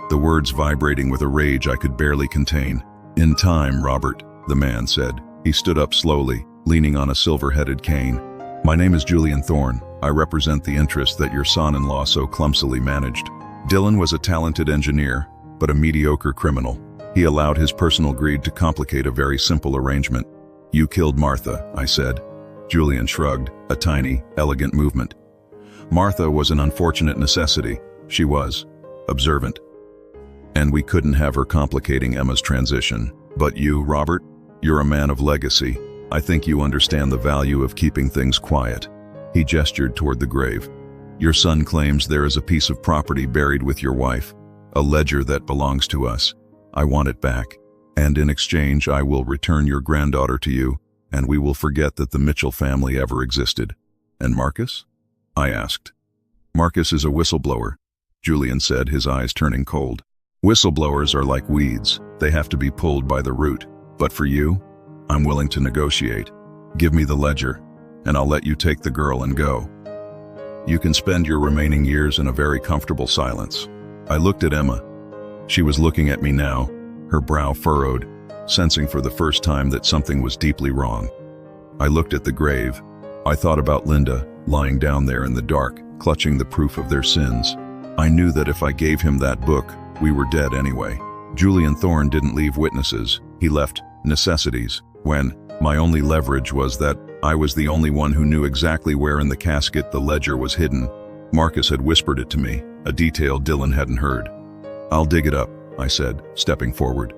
the words vibrating with a rage I could barely contain. "In time, Robert," the man said. He stood up slowly, leaning on a silver-headed cane. "My name is Julian Thorne. I represent the interests that your son-in-law so clumsily managed." Dylan was a talented engineer, but a mediocre criminal. He allowed his personal greed to complicate a very simple arrangement. "You killed Martha," I said. Julian shrugged, a tiny, elegant movement. "Martha was an unfortunate necessity. She was observant. And we couldn't have her complicating Emma's transition. But you, Robert, you're a man of legacy. I think you understand the value of keeping things quiet." He gestured toward the grave. "Your son claims there is a piece of property buried with your wife, a ledger that belongs to us. I want it back, and in exchange I will return your granddaughter to you, and we will forget that the Mitchell family ever existed." "And Marcus?" I asked. "Marcus is a whistleblower," Julian said, his eyes turning cold. "Whistleblowers are like weeds. They have to be pulled by the root. But for you, I'm willing to negotiate. Give me the ledger, and I'll let you take the girl and go. You can spend your remaining years in a very comfortable silence." I looked at Emma. She was looking at me now, her brow furrowed, sensing for the first time that something was deeply wrong. I looked at the grave. I thought about Linda, lying down there in the dark, clutching the proof of their sins. I knew that if I gave him that book, we were dead anyway. Julian Thorne didn't leave witnesses. He left necessities. When my only leverage was that I was the only one who knew exactly where in the casket the ledger was hidden. Marcus had whispered it to me, a detail Dylan hadn't heard. "I'll dig it up," I said, stepping forward.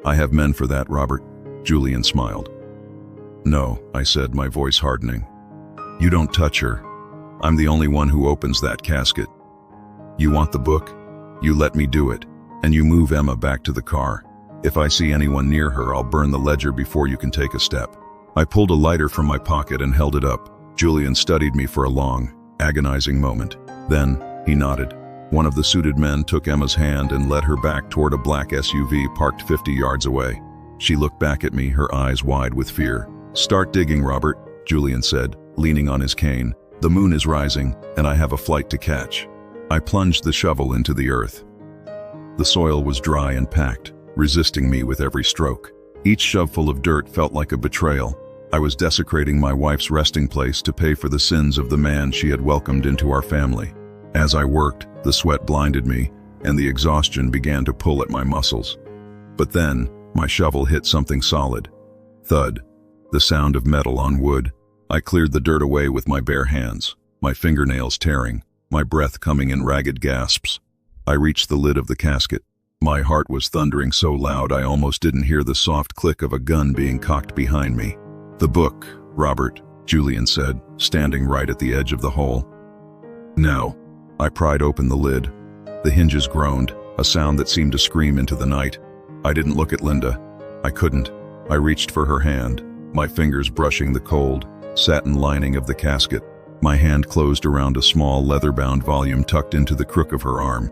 "I have men for that, Robert." Julian smiled. "No," I said, my voice hardening. "You don't touch her. I'm the only one who opens that casket. You want the book? You let me do it, and you move Emma back to the car. If I see anyone near her, I'll burn the ledger before you can take a step." I pulled a lighter from my pocket and held it up. Julian studied me for a long, agonizing moment. Then, he nodded. One of the suited men took Emma's hand and led her back toward a black SUV parked 50 yards away. She looked back at me, her eyes wide with fear. "Start digging, Robert," Julian said, leaning on his cane. "The moon is rising, and I have a flight to catch." I plunged the shovel into the earth. The soil was dry and packed, resisting me with every stroke. Each shoveful of dirt felt like a betrayal, I was desecrating my wife's resting place to pay for the sins of the man she had welcomed into our family. As I worked, the sweat blinded me, and the exhaustion began to pull at my muscles. But then, my shovel hit something solid. Thud. The sound of metal on wood. I cleared the dirt away with my bare hands, my fingernails tearing, my breath coming in ragged gasps. I reached the lid of the casket. My heart was thundering so loud I almost didn't hear the soft click of a gun being cocked behind me. "The book, Robert," Julian said, standing right at the edge of the hole. "No." I pried open the lid. The hinges groaned, a sound that seemed to scream into the night. I didn't look at Linda. I couldn't. I reached for her hand, my fingers brushing the cold, satin lining of the casket. My hand closed around a small leather-bound volume tucked into the crook of her arm.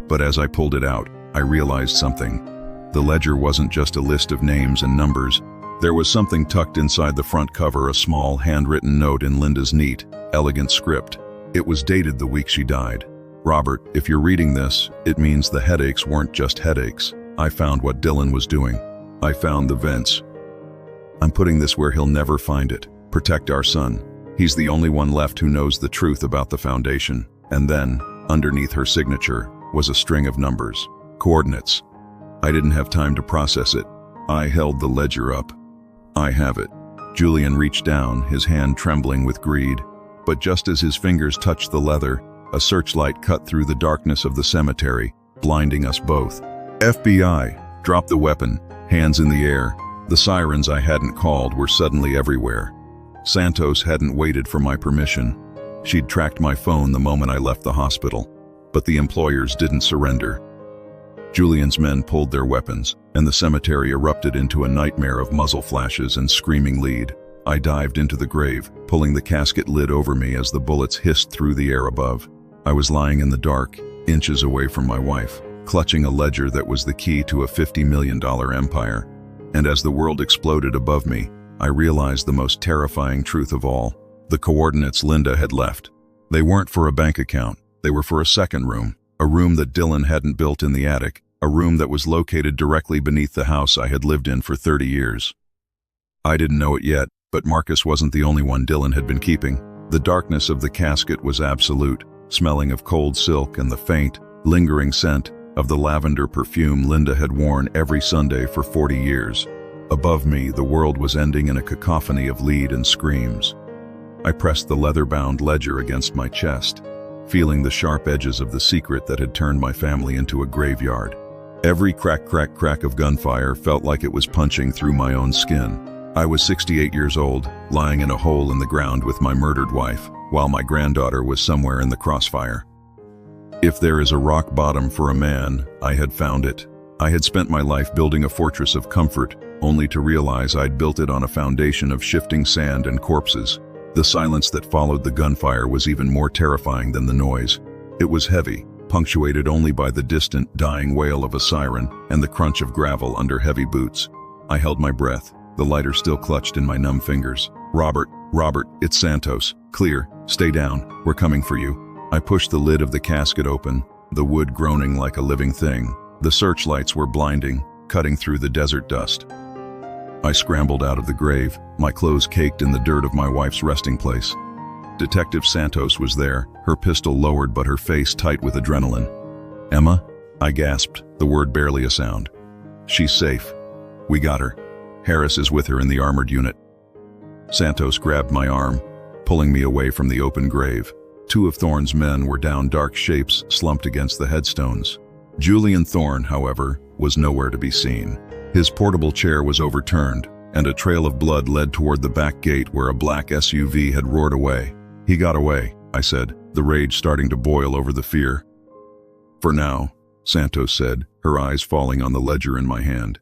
But as I pulled it out, I realized something. The ledger wasn't just a list of names and numbers. There was something tucked inside the front cover, a small handwritten note in Linda's neat, elegant script. It was dated the week she died. "Robert, if you're reading this, it means the headaches weren't just headaches. I found what Dylan was doing. I found the vents. I'm putting this where he'll never find it. Protect our son. He's the only one left who knows the truth about the foundation." And then, underneath her signature, was a string of numbers. Coordinates. I didn't have time to process it. I held the ledger up. "I have it." Julian reached down, his hand trembling with greed. But just as his fingers touched the leather, a searchlight cut through the darkness of the cemetery, blinding us both. "FBI!" Dropped the weapon, hands in the air. The sirens I hadn't called were suddenly everywhere. Santos hadn't waited for my permission. She'd tracked my phone the moment I left the hospital. But the employers didn't surrender. Julian's men pulled their weapons, and the cemetery erupted into a nightmare of muzzle flashes and screaming lead. I dived into the grave, pulling the casket lid over me as the bullets hissed through the air above. I was lying in the dark, inches away from my wife, clutching a ledger that was the key to a $50 million empire. And as the world exploded above me, I realized the most terrifying truth of all. The coordinates Linda had left. They weren't for a bank account. They were for a second room, a room that Dylan hadn't built in the attic, a room that was located directly beneath the house I had lived in for 30 years. I didn't know it yet, but Marcus wasn't the only one Dylan had been keeping. The darkness of the casket was absolute, smelling of cold silk and the faint, lingering scent of the lavender perfume Linda had worn every Sunday for 40 years. Above me, the world was ending in a cacophony of lead and screams. I pressed the leather-bound ledger against my chest, feeling the sharp edges of the secret that had turned my family into a graveyard. Every crack, crack, crack of gunfire felt like it was punching through my own skin. I was 68 years old, lying in a hole in the ground with my murdered wife, while my granddaughter was somewhere in the crossfire. If there is a rock bottom for a man, I had found it. I had spent my life building a fortress of comfort, only to realize I'd built it on a foundation of shifting sand and corpses. The silence that followed the gunfire was even more terrifying than the noise. It was heavy, punctuated only by the distant, dying wail of a siren and the crunch of gravel under heavy boots. I held my breath, the lighter still clutched in my numb fingers. Robert, it's Santos. Clear, stay down, we're coming for you." I pushed the lid of the casket open, the wood groaning like a living thing. The searchlights were blinding, cutting through the desert dust. I scrambled out of the grave, my clothes caked in the dirt of my wife's resting place. Detective Santos was there, her pistol lowered but her face tight with adrenaline. "Emma?" I gasped, the word barely a sound. "She's safe. We got her. Harris is with her in the armored unit." Santos grabbed my arm, pulling me away from the open grave. Two of Thorne's men were down, dark shapes slumped against the headstones. Julian Thorne, however, was nowhere to be seen. His portable chair was overturned, and a trail of blood led toward the back gate where a black SUV had roared away. "He got away," I said, the rage starting to boil over the fear. "For now," Santos said, her eyes falling on the ledger in my hand.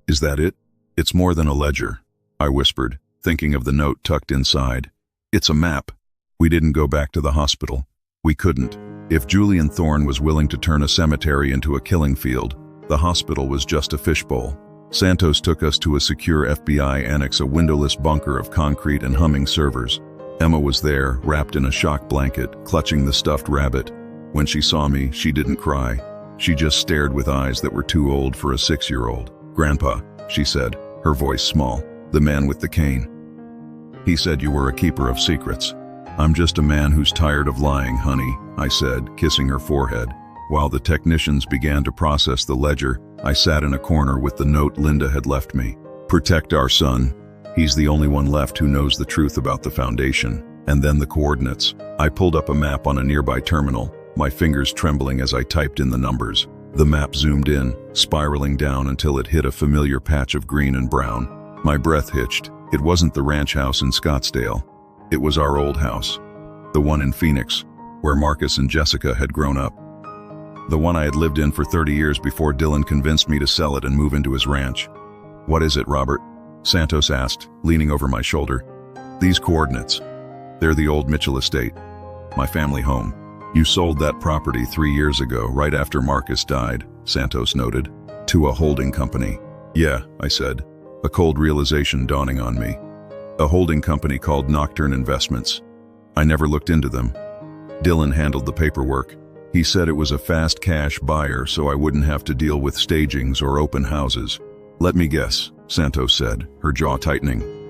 "Is that it?" "It's more than a ledger," I whispered, thinking of the note tucked inside. "It's a map. We didn't go back to the hospital. We couldn't. If Julian Thorne was willing to turn a cemetery into a killing field, the hospital was just a fishbowl. Santos took us to a secure FBI annex, a windowless bunker of concrete and humming servers. Emma was there, wrapped in a shock blanket, clutching the stuffed rabbit. When she saw me, she didn't cry. She just stared with eyes that were too old for a 6-year-old. "Grandpa," she said, her voice small, "the man with the cane." He said you were a keeper of secrets. I'm just a man who's tired of lying, honey, I said, kissing her forehead. While the technicians began to process the ledger, I sat in a corner with the note Linda had left me. Protect our son. He's the only one left who knows the truth about the Foundation. And then the coordinates. I pulled up a map on a nearby terminal, my fingers trembling as I typed in the numbers. The map zoomed in, spiraling down until it hit a familiar patch of green and brown. My breath hitched. It wasn't the ranch house in Scottsdale. It was our old house. The one in Phoenix, where Marcus and Jessica had grown up. The one I had lived in for 30 years before Dylan convinced me to sell it and move into his ranch. What is it, Robert? Santos asked, leaning over my shoulder. These coordinates. They're the old Mitchell estate, my family home. You sold that property 3 years ago, right after Marcus died, Santos noted, to a holding company. Yeah, I said, a cold realization dawning on me. A holding company called Nocturne Investments. I never looked into them. Dylan handled the paperwork. He said it was a fast cash buyer so I wouldn't have to deal with stagings or open houses. Let me guess, Santos said, her jaw tightening.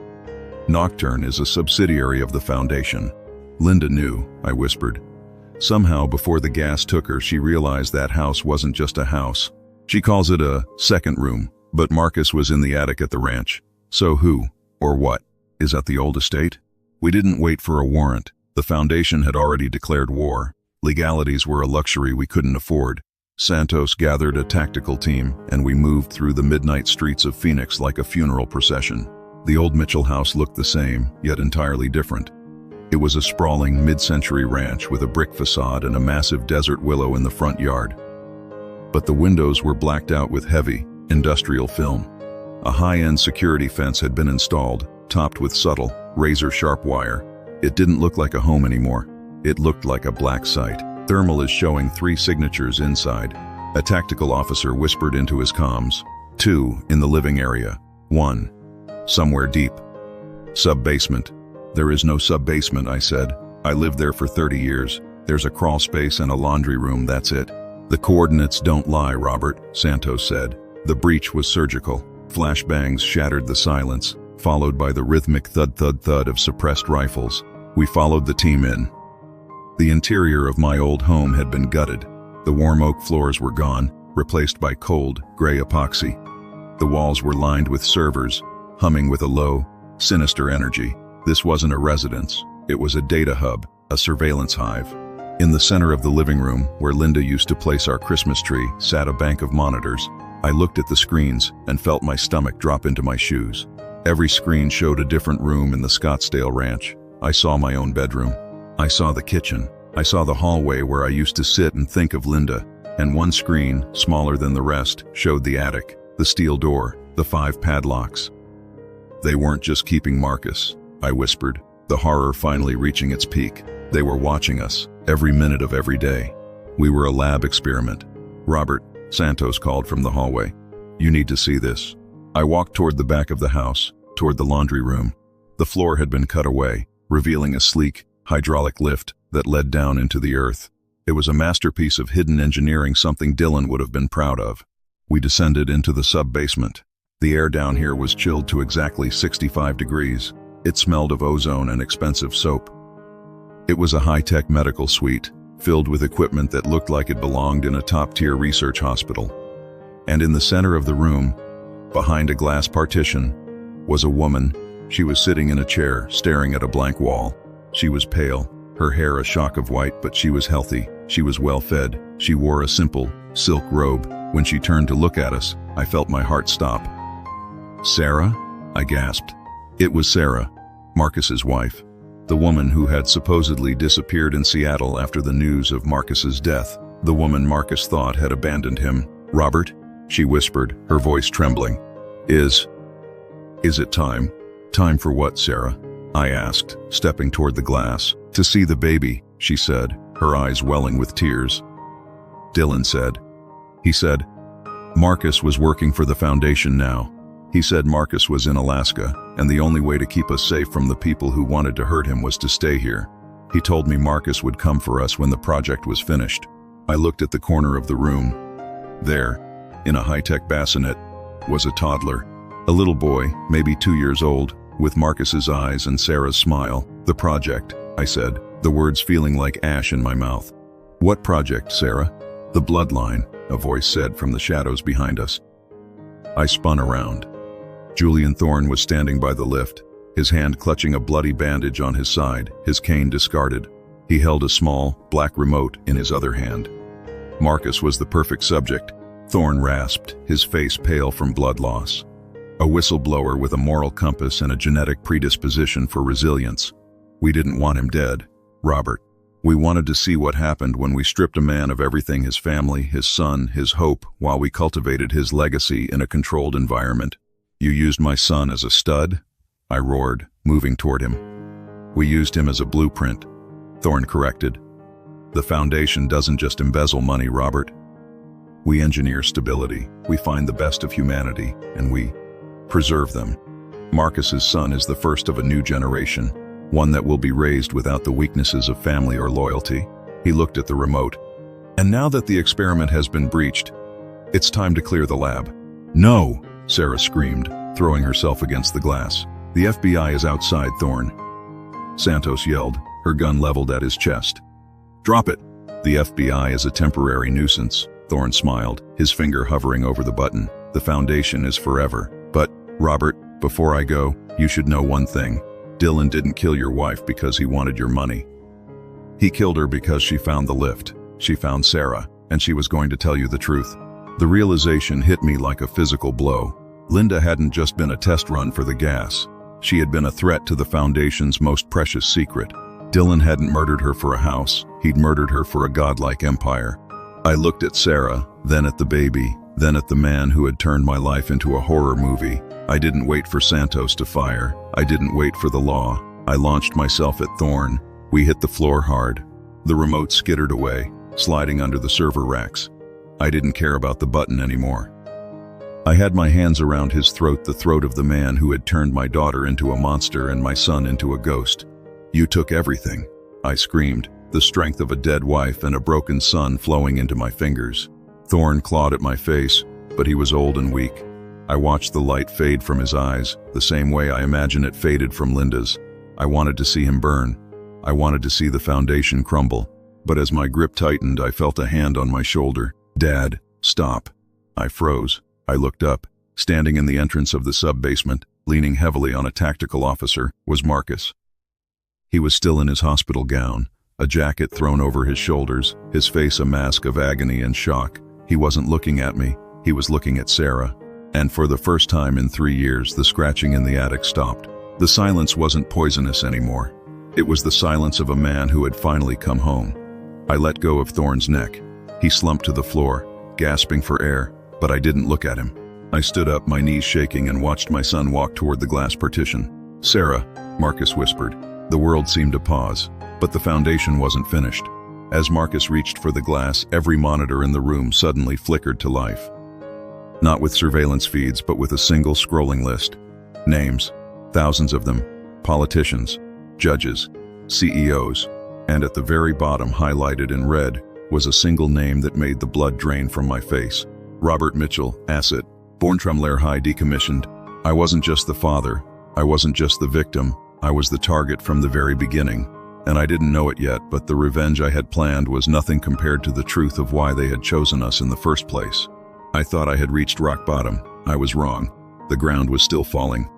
Nocturne is a subsidiary of the Foundation. Linda knew, I whispered. Somehow, before the gas took her, she realized that house wasn't just a house. She calls it a second room, but Marcus was in the attic at the ranch. So who, or what, is at the old estate? We didn't wait for a warrant. The Foundation had already declared war. Legalities were a luxury we couldn't afford. Santos gathered a tactical team, and we moved through the midnight streets of Phoenix like a funeral procession. The old Mitchell house looked the same, yet entirely different. It was a sprawling mid-century ranch with a brick facade and a massive desert willow in the front yard. But the windows were blacked out with heavy, industrial film. A high-end security fence had been installed, topped with subtle, razor-sharp wire. It didn't look like a home anymore. It looked like a black site. Thermal is showing 3 signatures inside. A tactical officer whispered into his comms. 2 in the living area. 1 somewhere deep. Sub-basement. There is no sub-basement, I said. I lived there for 30 years. There's a crawl space and a laundry room, that's it. The coordinates don't lie, Robert, Santos said. The breach was surgical. Flashbangs shattered the silence, followed by the rhythmic thud-thud-thud of suppressed rifles. We followed the team in. The interior of my old home had been gutted. The warm oak floors were gone, replaced by cold, gray epoxy. The walls were lined with servers, humming with a low, sinister energy. This wasn't a residence. It was a data hub, a surveillance hive. In the center of the living room, where Linda used to place our Christmas tree, sat a bank of monitors. I looked at the screens and felt my stomach drop into my shoes. Every screen showed a different room in the Scottsdale ranch. I saw my own bedroom. I saw the kitchen. I saw the hallway where I used to sit and think of Linda. And one screen, smaller than the rest, showed the attic, the steel door, the 5 padlocks. They weren't just keeping Marcus, I whispered, the horror finally reaching its peak. They were watching us, every minute of every day. We were a lab experiment. Robert, Santos called from the hallway. You need to see this. I walked toward the back of the house, toward the laundry room. The floor had been cut away, revealing a sleek, hydraulic lift that led down into the earth. It was a masterpiece of hidden engineering, something Dylan would have been proud of. We descended into the sub-basement. The air down here was chilled to exactly 65 degrees. It smelled of ozone and expensive soap. It was a high-tech medical suite, filled with equipment that looked like it belonged in a top-tier research hospital. And in the center of the room, behind a glass partition, was a woman. She was sitting in a chair, staring at a blank wall. She was pale, her hair a shock of white, but she was healthy. She was well-fed. She wore a simple, silk robe. When she turned to look at us, I felt my heart stop. Sarah? I gasped. It was Sarah, Marcus's wife, the woman who had supposedly disappeared in Seattle after the news of Marcus's death, the woman Marcus thought had abandoned him. Robert, she whispered, her voice trembling. Is it time? Time for what, Sarah? I asked, stepping toward the glass. To see the baby, she said, her eyes welling with tears. Dylan said. He said, Marcus was working for the Foundation now. He said Marcus was in Alaska, and the only way to keep us safe from the people who wanted to hurt him was to stay here. He told me Marcus would come for us when the project was finished. I looked at the corner of the room. There, in a high-tech bassinet, was a toddler. A little boy, maybe 2 years old, with Marcus's eyes and Sarah's smile. "The project," I said, the words feeling like ash in my mouth. "What project, Sarah?" "The bloodline," a voice said from the shadows behind us. I spun around. Julian Thorne was standing by the lift, his hand clutching a bloody bandage on his side, his cane discarded. He held a small, black remote in his other hand. Marcus was the perfect subject, Thorne rasped, his face pale from blood loss. A whistleblower with a moral compass and a genetic predisposition for resilience. We didn't want him dead, Robert. We wanted to see what happened when we stripped a man of everything: his family, his son, his hope, while we cultivated his legacy in a controlled environment. "You used my son as a stud?" I roared, moving toward him. "We used him as a blueprint," Thorne corrected. "The Foundation doesn't just embezzle money, Robert. We engineer stability, we find the best of humanity, and we preserve them. Marcus's son is the first of a new generation, one that will be raised without the weaknesses of family or loyalty." He looked at the remote. "And now that the experiment has been breached, it's time to clear the lab." "No!" Sarah screamed, throwing herself against the glass. "The FBI is outside, Thorne." Santos yelled, her gun leveled at his chest. "Drop it!" "The FBI is a temporary nuisance," Thorne smiled, his finger hovering over the button. "The Foundation is forever. But, Robert, before I go, you should know one thing. Dylan didn't kill your wife because he wanted your money. He killed her because she found the lift. She found Sarah, and she was going to tell you the truth." The realization hit me like a physical blow. Linda hadn't just been a test run for the gas. She had been a threat to the Foundation's most precious secret. Dylan hadn't murdered her for a house, he'd murdered her for a godlike empire. I looked at Sarah, then at the baby, then at the man who had turned my life into a horror movie. I didn't wait for Santos to fire. I didn't wait for the law. I launched myself at Thorne. We hit the floor hard. The remote skittered away, sliding under the server racks. I didn't care about the button anymore. I had my hands around his throat, the throat of the man who had turned my daughter into a monster and my son into a ghost. "You took everything," I screamed, the strength of a dead wife and a broken son flowing into my fingers. Thorne clawed at my face, but he was old and weak. I watched the light fade from his eyes, the same way I imagine it faded from Linda's. I wanted to see him burn. I wanted to see the Foundation crumble. But as my grip tightened, I felt a hand on my shoulder. "Dad, stop." I froze. I looked up. Standing in the entrance of the sub-basement, leaning heavily on a tactical officer, was Marcus. He was still in his hospital gown, a jacket thrown over his shoulders, his face a mask of agony and shock. He wasn't looking at me, he was looking at Sarah. And for the first time in 3 years, the scratching in the attic stopped. The silence wasn't poisonous anymore. It was the silence of a man who had finally come home. I let go of Thorne's neck. He slumped to the floor, gasping for air, but I didn't look at him. I stood up, my knees shaking, and watched my son walk toward the glass partition. "Sarah," Marcus whispered. The world seemed to pause, but the Foundation wasn't finished. As Marcus reached for the glass, every monitor in the room suddenly flickered to life. Not with surveillance feeds, but with a single scrolling list. Names, thousands of them, politicians, judges, CEOs, and at the very bottom, highlighted in red, was a single name that made the blood drain from my face. Robert Mitchell, Asset, Born-Trumlair High, decommissioned. I wasn't just the father, I wasn't just the victim, I was the target from the very beginning. And I didn't know it yet, but the revenge I had planned was nothing compared to the truth of why they had chosen us in the first place. I thought I had reached rock bottom. I was wrong. The ground was still falling.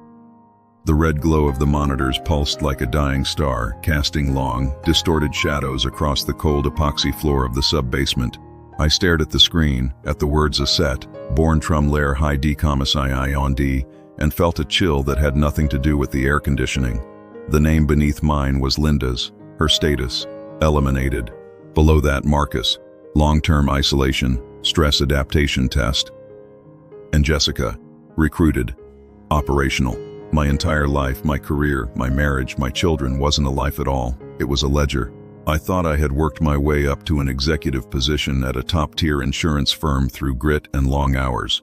The red glow of the monitors pulsed like a dying star, casting long, distorted shadows across the cold epoxy floor of the sub-basement. I stared at the screen, at the words Asset, Born-Trumlair High Decommissioned on D, and felt a chill that had nothing to do with the air conditioning. The name beneath mine was Linda's, her status, eliminated. Below that, Marcus, long-term isolation, stress adaptation test. And Jessica, recruited, operational. My entire life, my career, my marriage, my children wasn't a life at all. It was a ledger. I thought I had worked my way up to an executive position at a top-tier insurance firm through grit and long hours.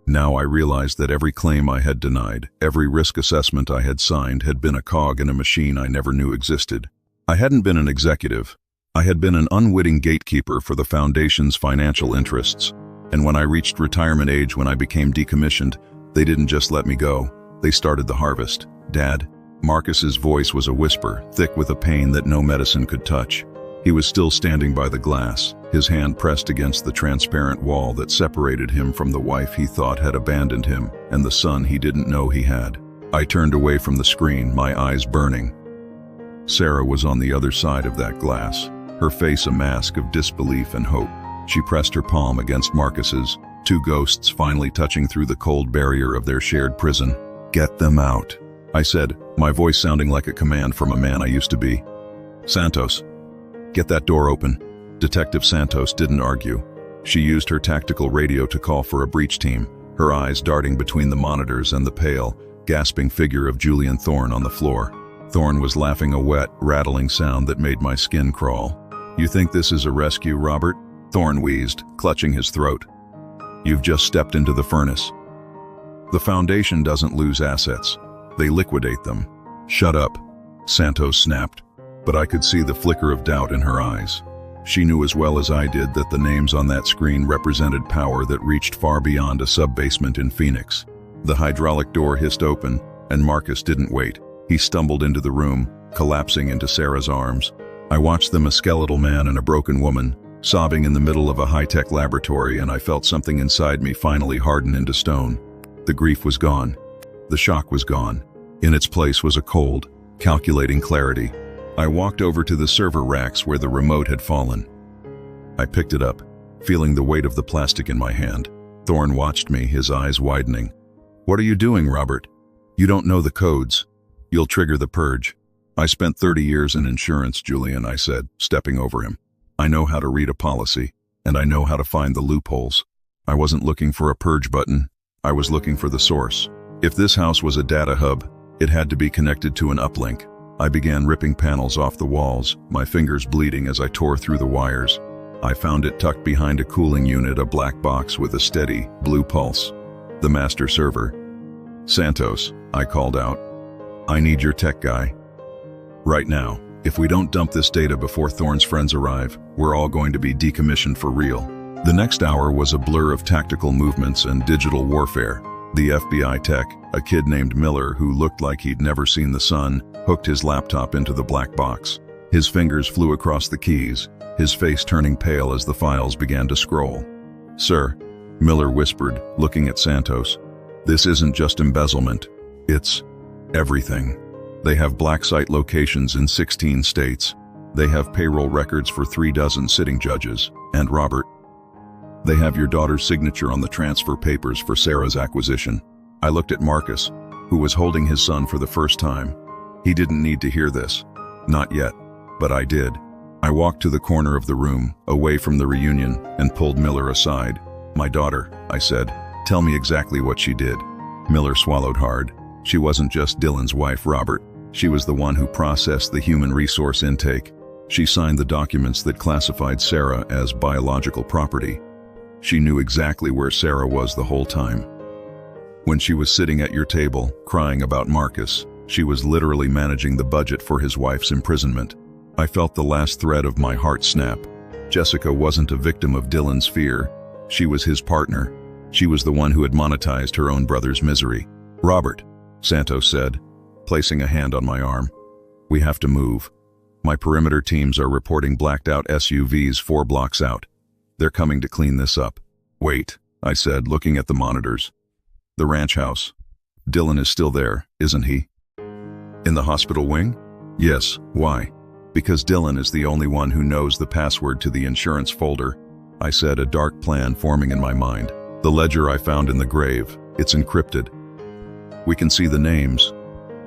Now I realized that every claim I had denied, every risk assessment I had signed had been a cog in a machine I never knew existed. I hadn't been an executive. I had been an unwitting gatekeeper for the Foundation's financial interests. And when I reached retirement age, when I became decommissioned, they didn't just let me go. They started the harvest. Dad? Marcus's voice was a whisper, thick with a pain that no medicine could touch. He was still standing by the glass, his hand pressed against the transparent wall that separated him from the wife he thought had abandoned him and the son he didn't know he had. I turned away from the screen, my eyes burning. Sarah was on the other side of that glass, her face a mask of disbelief and hope. She pressed her palm against Marcus's, two ghosts finally touching through the cold barrier of their shared prison. "Get them out," I said, my voice sounding like a command from a man I used to be. "Santos, get that door open." Detective Santos didn't argue. She used her tactical radio to call for a breach team, her eyes darting between the monitors and the pale, gasping figure of Julian Thorne on the floor. Thorne was laughing a wet, rattling sound that made my skin crawl. "You think this is a rescue, Robert?" Thorne wheezed, clutching his throat. "You've just stepped into the furnace. The Foundation doesn't lose assets. They liquidate them." "Shut up," Santos snapped, but I could see the flicker of doubt in her eyes. She knew as well as I did that the names on that screen represented power that reached far beyond a sub-basement in Phoenix. The hydraulic door hissed open, and Marcus didn't wait. He stumbled into the room, collapsing into Sarah's arms. I watched them, a skeletal man and a broken woman, sobbing in the middle of a high-tech laboratory, and I felt something inside me finally harden into stone. The grief was gone. The shock was gone. In its place was a cold, calculating clarity. I walked over to the server racks where the remote had fallen. I picked it up, feeling the weight of the plastic in my hand. Thorne watched me, his eyes widening. "What are you doing, Robert? You don't know the codes. You'll trigger the purge." "I spent 30 years in insurance, Julian," I said, stepping over him. "I know how to read a policy, and I know how to find the loopholes. I wasn't looking for a purge button. I was looking for the source. If this house was a data hub, it had to be connected to an uplink." I began ripping panels off the walls, my fingers bleeding as I tore through the wires. I found it tucked behind a cooling unit, a black box with a steady, blue pulse. The master server. "Santos," I called out. "I need your tech guy. Right now. If we don't dump this data before Thorne's friends arrive, we're all going to be decommissioned for real." The next hour was a blur of tactical movements and digital warfare. The FBI tech, a kid named Miller who looked like he'd never seen the sun, hooked his laptop into the black box. His fingers flew across the keys, his face turning pale as the files began to scroll. "Sir," Miller whispered, looking at Santos, "this isn't just embezzlement. It's everything. They have black site locations in 16 states. They have payroll records for 36 sitting judges. And Robert, they have your daughter's signature on the transfer papers for Sarah's acquisition." I looked at Marcus, who was holding his son for the first time. He didn't need to hear this. Not yet. But I did. I walked to the corner of the room, away from the reunion, and pulled Miller aside. "My daughter," I said. "Tell me exactly what she did." Miller swallowed hard. "She wasn't just Dylan's wife, Robert. She was the one who processed the human resource intake. She signed the documents that classified Sarah as biological property. She knew exactly where Sarah was the whole time. When she was sitting at your table, crying about Marcus, she was literally managing the budget for his wife's imprisonment." I felt the last thread of my heart snap. Jessica wasn't a victim of Dylan's fear. She was his partner. She was the one who had monetized her own brother's misery. "Robert," Santos said, placing a hand on my arm. "We have to move. My perimeter teams are reporting blacked out SUVs 4 blocks out. They're coming to clean this up." "Wait," I said, looking at the monitors. "The ranch house. Dylan is still there, isn't he?" "In the hospital wing?" "Yes. Why?" "Because Dylan is the only one who knows the password to the insurance folder," I said, a dark plan forming in my mind. "The ledger I found in the grave. It's encrypted. We can see the names,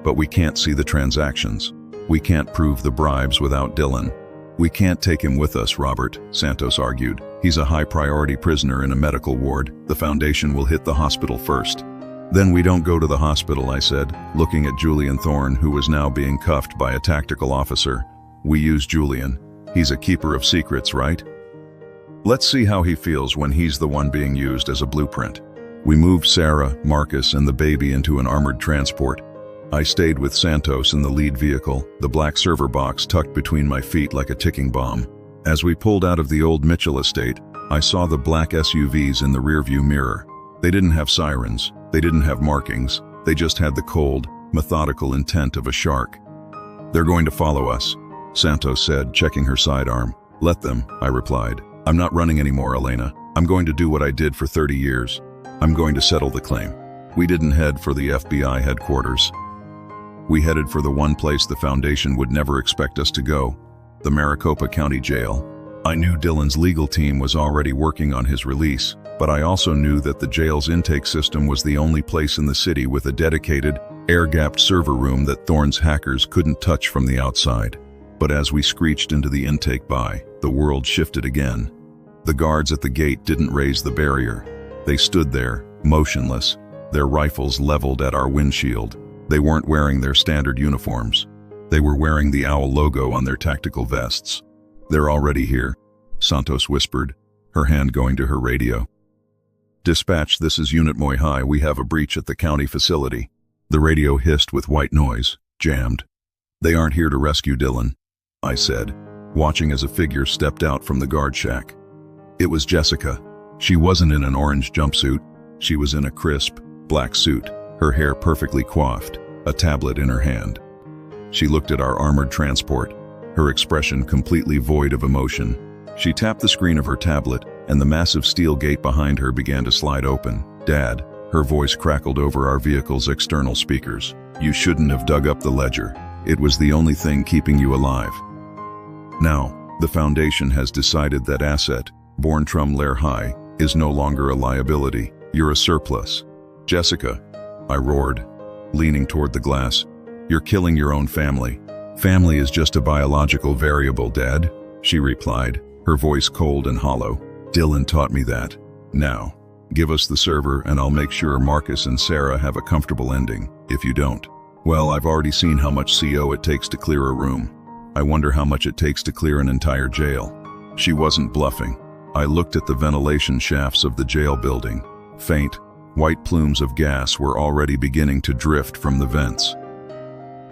but we can't see the transactions. We can't prove the bribes without Dylan. We can't take him with us, Robert," Santos argued. "He's a high-priority prisoner in a medical ward. The Foundation will hit the hospital first." "Then we don't go to the hospital," I said, looking at Julian Thorne, who was now being cuffed by a tactical officer. "We use Julian. He's a keeper of secrets, right? Let's see how he feels when he's the one being used as a blueprint." We moved Sarah, Marcus, and the baby into an armored transport. I stayed with Santos in the lead vehicle, the black server box tucked between my feet like a ticking bomb. As we pulled out of the old Mitchell estate, I saw the black SUVs in the rearview mirror. They didn't have sirens, they didn't have markings, They just had the cold, methodical intent of a shark. "They're going to follow us," Santos said, checking her sidearm. "Let them," I replied. "I'm not running anymore, Elena. I'm going to do what I did for 30 years. I'm going to settle the claim." We didn't head for the FBI headquarters. We headed for the one place the Foundation would never expect us to go, the Maricopa County Jail. I knew Dylan's legal team was already working on his release, but I also knew that the jail's intake system was the only place in the city with a dedicated, air-gapped server room that Thorne's hackers couldn't touch from the outside. But as we screeched into the intake bay, the world shifted again. The guards at the gate didn't raise the barrier. They stood there, motionless, their rifles leveled at our windshield. They weren't wearing their standard uniforms. They were wearing the OWL logo on their tactical vests. "They're already here," Santos whispered, her hand going to her radio. "Dispatch, this is Unit Moy High. We have a breach at the county facility." The radio hissed with white noise, jammed. "They aren't here to rescue Dylan," I said, watching as a figure stepped out from the guard shack. It was Jessica. She wasn't in an orange jumpsuit. She was in a crisp, black suit, her hair perfectly coiffed, a tablet in her hand. She looked at our armored transport, her expression completely void of emotion. She tapped the screen of her tablet, and the massive steel gate behind her began to slide open. "Dad," her voice crackled over our vehicle's external speakers. "You shouldn't have dug up the ledger. It was the only thing keeping you alive. Now, the Foundation has decided that asset, Borntrum Lair High, is no longer a liability. You're a surplus." "Jessica," I roared, leaning toward the glass, "you're killing your own family." "Family is just a biological variable, Dad," she replied, her voice cold and hollow. "Dylan taught me that. Now, give us the server and I'll make sure Marcus and Sarah have a comfortable ending. If you don't, well, I've already seen how much CO it takes to clear a room. I wonder how much it takes to clear an entire jail." She wasn't bluffing. I looked at the ventilation shafts of the jail building. Faint, white plumes of gas were already beginning to drift from the vents.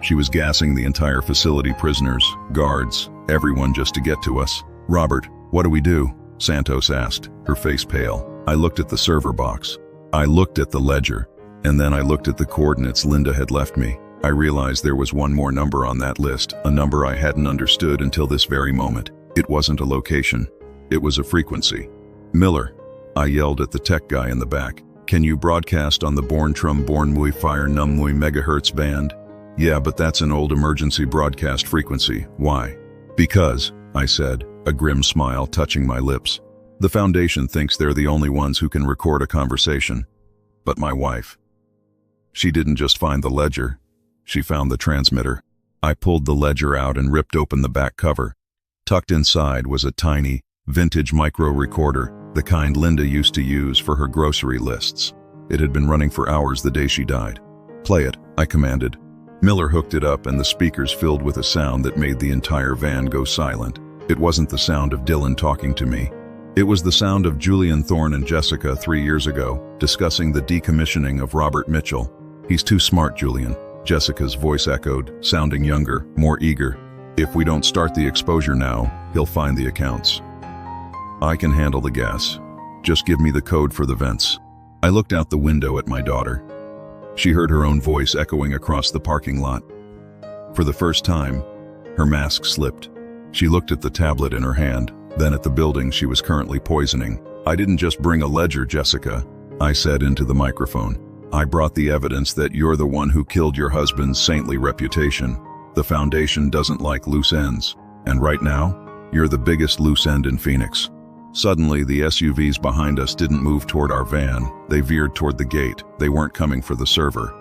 She was gassing the entire facility, prisoners, guards, everyone, just to get to us. "Robert, what do we do?" Santos asked, her face pale. I looked at the server box. I looked at the ledger, and then I looked at the coordinates Linda had left me. I realized there was one more number on that list, a number I hadn't understood until this very moment. It wasn't a location. It was a frequency. "Miller," I yelled at the tech guy in the back, "can you broadcast on the Borntrum Bornmui Fire Nummui megahertz band?" "Yeah, but that's an old emergency broadcast frequency. Why?" "Because," I said, a grim smile touching my lips, "the Foundation thinks they're the only ones who can record a conversation. But my wife. She didn't just find the ledger. She found the transmitter." I pulled the ledger out and ripped open the back cover. Tucked inside was a tiny, vintage micro recorder, the kind Linda used to use for her grocery lists. It had been running for hours the day she died. "Play it," I commanded. Miller hooked it up and the speakers filled with a sound that made the entire van go silent. It wasn't the sound of Dylan talking to me. It was the sound of Julian Thorne and Jessica 3 years ago, discussing the decommissioning of Robert Mitchell. "He's too smart, Julian," Jessica's voice echoed, sounding younger, more eager. "If we don't start the exposure now, he'll find the accounts." "I can handle the gas. Just give me the code for the vents." I looked out the window at my daughter. She heard her own voice echoing across the parking lot. For the first time, her mask slipped. She looked at the tablet in her hand, then at the building she was currently poisoning. "I didn't just bring a ledger, Jessica," I said into the microphone. "I brought the evidence that you're the one who killed your husband's saintly reputation. The Foundation doesn't like loose ends. And right now, you're the biggest loose end in Phoenix." Suddenly, the SUVs behind us didn't move toward our van. They veered toward the gate. They weren't coming for the server.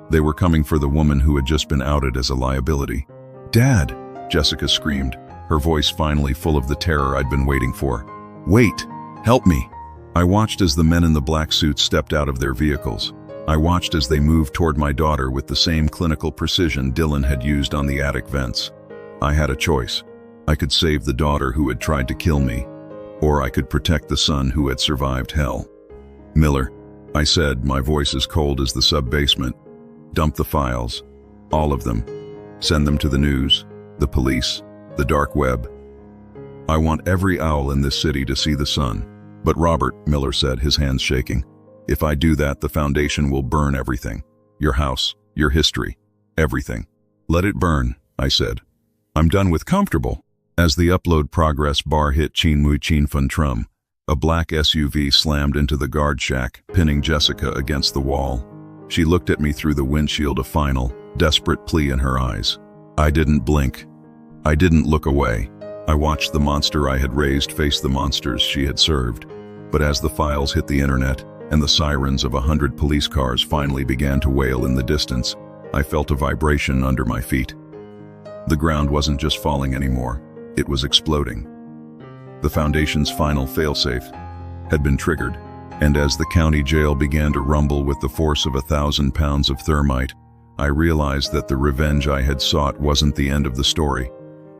They were coming for the woman who had just been outed as a liability. "Dad!" Jessica screamed, her voice finally full of the terror I'd been waiting for. "Wait! Help me!" I watched as the men in the black suits stepped out of their vehicles. I watched as they moved toward my daughter with the same clinical precision Dylan had used on the attic vents. I had a choice. I could save the daughter who had tried to kill me, or I could protect the son who had survived hell. "Miller," I said, my voice as cold as the sub-basement, "dump the files. All of them. Send them to the news, the police, the dark web. I want every owl in this city to see the sun." "But Robert," Miller said, his hands shaking, "if I do that, the Foundation will burn everything. your house, your history, everything. Let it burn, I said. I'm done with comfortable. As the upload progress bar hit Chin Mui Chin Fun Trum, a black SUV slammed into the guard shack, pinning Jessica against the wall. She looked at me through the windshield, a final, desperate plea in her eyes. I didn't blink. I didn't look away. I watched the monster I had raised face the monsters she had served. But as the files hit the internet, and the sirens of 100 police cars finally began to wail in the distance, I felt a vibration under my feet. The ground wasn't just falling anymore, it was exploding. The Foundation's final failsafe had been triggered, and as the county jail began to rumble with the force of 1,000 pounds of thermite, I realized that the revenge I had sought wasn't the end of the story.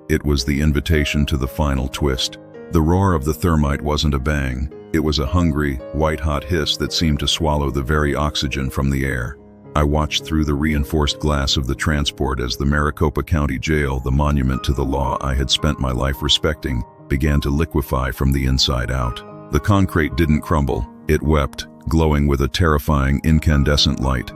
It was the invitation to the final twist. The roar of the thermite wasn't a bang, it was a hungry, white-hot hiss that seemed to swallow the very oxygen from the air. I watched through the reinforced glass of the transport as the Maricopa County Jail, the monument to the law I had spent my life respecting, began to liquefy from the inside out. The concrete didn't crumble, it wept, glowing with a terrifying, incandescent light.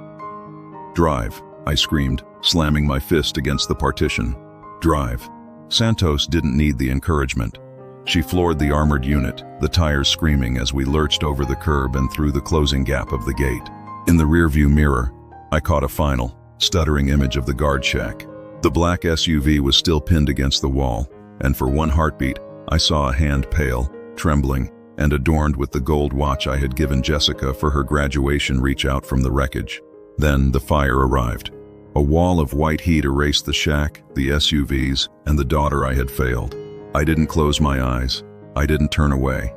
"Drive," I screamed, slamming my fist against the partition. "Drive." Santos didn't need the encouragement. She floored the armored unit, the tires screaming as we lurched over the curb and through the closing gap of the gate. In the rearview mirror, I caught a final, stuttering image of the guard shack. The black SUV was still pinned against the wall, and for one heartbeat, I saw a hand pale, trembling, and adorned with the gold watch I had given Jessica for her graduation reach out from the wreckage. Then the fire arrived. A wall of white heat erased the shack, the SUVs, and the daughter I had failed. I didn't close my eyes. I didn't turn away.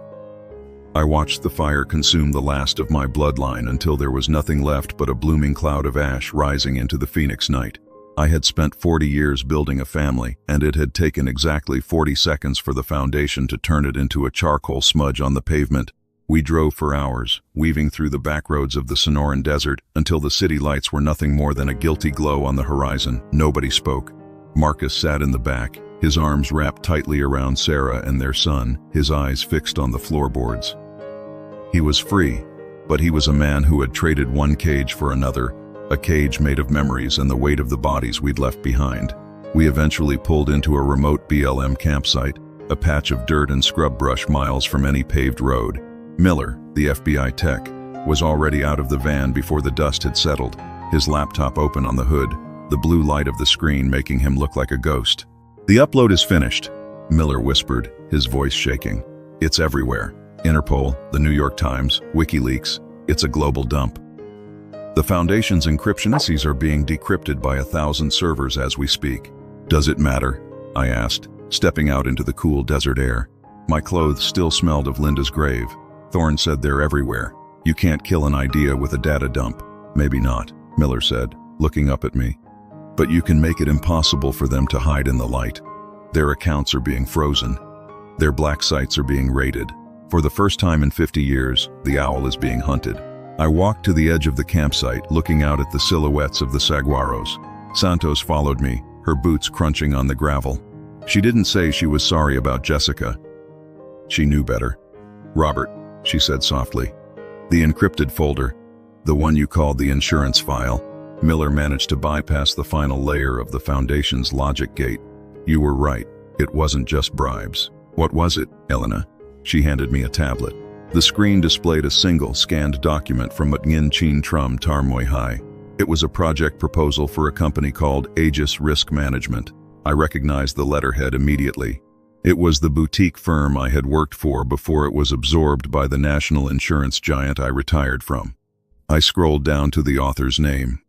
I watched the fire consume the last of my bloodline until there was nothing left but a blooming cloud of ash rising into the Phoenix night. I had spent 40 years building a family, and it had taken exactly 40 seconds for the foundation to turn it into a charcoal smudge on the pavement. We drove for hours, weaving through the back roads of the Sonoran Desert until the city lights were nothing more than a guilty glow on the horizon. Nobody spoke. Marcus sat in the back, his arms wrapped tightly around Sarah and their son, his eyes fixed on the floorboards. He was free, but he was a man who had traded one cage for another, a cage made of memories and the weight of the bodies we'd left behind. We eventually pulled into a remote BLM campsite, a patch of dirt and scrub brush miles from any paved road. Miller, the FBI tech, was already out of the van before the dust had settled, his laptop open on the hood, the blue light of the screen making him look like a ghost. "The upload is finished," Miller whispered, his voice shaking. "It's everywhere. Interpol, the New York Times, WikiLeaks. It's a global dump. The Foundation's encryption keys are being decrypted by 1,000 servers as we speak." "Does it matter?" I asked, stepping out into the cool desert air. My clothes still smelled of Linda's grave. Thorne said they're everywhere. "You can't kill an idea with a data dump." "Maybe not," Miller said, looking up at me. "But you can make it impossible for them to hide in the light. Their accounts are being frozen. Their black sites are being raided. For the first time in 50 years, the owl is being hunted." I walked to the edge of the campsite, looking out at the silhouettes of the saguaros. Santos followed me, her boots crunching on the gravel. She didn't say she was sorry about Jessica. She knew better. "Robert," she said softly. "The encrypted folder, the one you called the insurance file." Miller managed to bypass the final layer of the Foundation's logic gate. "You were right. It wasn't just bribes." "What was it, Elena?" She handed me a tablet. The screen displayed a single, scanned document from Mutngin Chin Trum Tarmoy High. It was a project proposal for a company called Aegis Risk Management. I recognized the letterhead immediately. It was the boutique firm I had worked for before it was absorbed by the national insurance giant I retired from. I scrolled down to the author's name.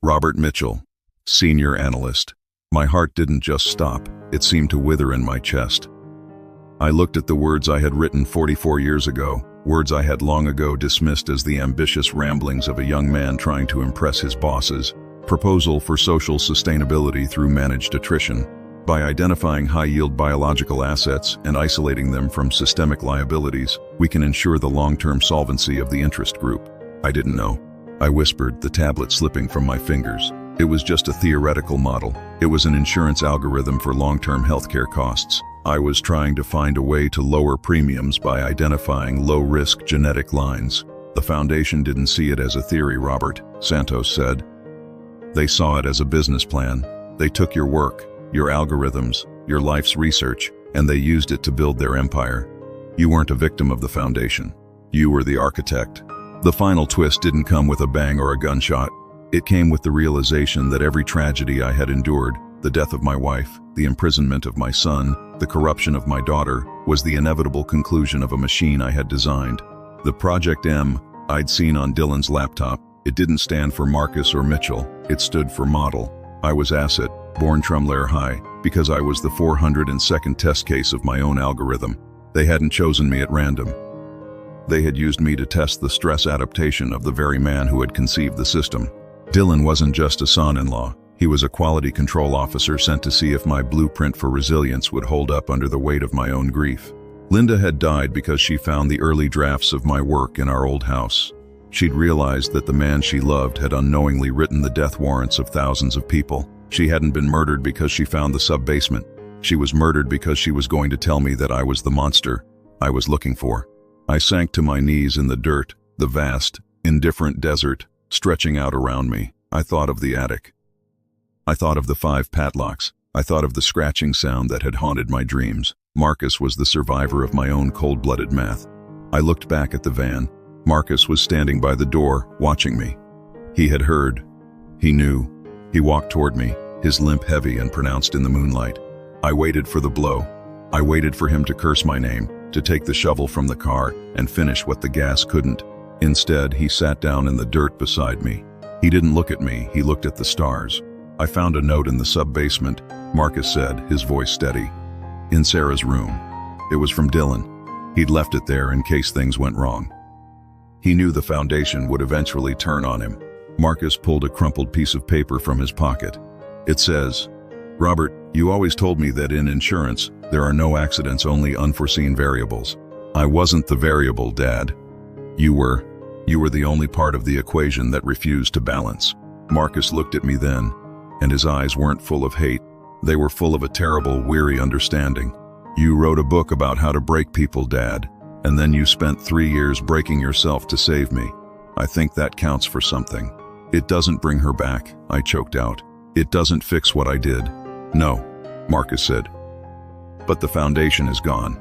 Robert Mitchell, Senior Analyst. My heart didn't just stop, it seemed to wither in my chest. I looked at the words I had written 44 years ago, words I had long ago dismissed as the ambitious ramblings of a young man trying to impress his bosses. Proposal for social sustainability through managed attrition. By identifying high-yield biological assets and isolating them from systemic liabilities, we can ensure the long-term solvency of the interest group. I didn't know. I whispered, the tablet slipping from my fingers. It was just a theoretical model. It was an insurance algorithm for long-term healthcare costs. I was trying to find a way to lower premiums by identifying low-risk genetic lines. The Foundation didn't see it as a theory, Robert, Santos said. They saw it as a business plan. They took your work, your algorithms, your life's research, and they used it to build their empire. You weren't a victim of the Foundation. You were the architect. The final twist didn't come with a bang or a gunshot. It came with the realization that every tragedy I had endured, the death of my wife, the imprisonment of my son, the corruption of my daughter, was the inevitable conclusion of a machine I had designed. The Project M I'd seen on Dylan's laptop, it didn't stand for Marcus or Mitchell, it stood for model. I was Asset, born Trumlair High, because I was the 402nd test case of my own algorithm. They hadn't chosen me at random. They had used me to test the stress adaptation of the very man who had conceived the system. Dylan wasn't just a son-in-law. He was a quality control officer sent to see if my blueprint for resilience would hold up under the weight of my own grief. Linda had died because she found the early drafts of my work in our old house. She'd realized that the man she loved had unknowingly written the death warrants of thousands of people. She hadn't been murdered because she found the sub-basement. She was murdered because she was going to tell me that I was the monster I was looking for. I sank to my knees in the dirt, the vast, indifferent desert, stretching out around me. I thought of the attic. I thought of the 5 padlocks. I thought of the scratching sound that had haunted my dreams. Marcus was the survivor of my own cold-blooded math. I looked back at the van. Marcus was standing by the door, watching me. He had heard. He knew. He walked toward me, his limp heavy and pronounced in the moonlight. I waited for the blow. I waited for him to curse my name, to take the shovel from the car and finish what the gas couldn't. Instead, he sat down in the dirt beside me. He didn't look at me, he looked at the stars. I found a note in the sub-basement, Marcus said, his voice steady. In Sarah's room. It was from Dylan. He'd left it there in case things went wrong. He knew the Foundation would eventually turn on him. Marcus pulled a crumpled piece of paper from his pocket. It says, "Robert, you always told me that in insurance, there are no accidents, only unforeseen variables. I wasn't the variable, Dad. You were. You were the only part of the equation that refused to balance." Marcus looked at me then, and his eyes weren't full of hate. They were full of a terrible, weary understanding. "You wrote a book about how to break people, Dad, and then you spent 3 years breaking yourself to save me. I think that counts for something." "It doesn't bring her back," I choked out. "It doesn't fix what I did." "No," Marcus said. "But the Foundation is gone.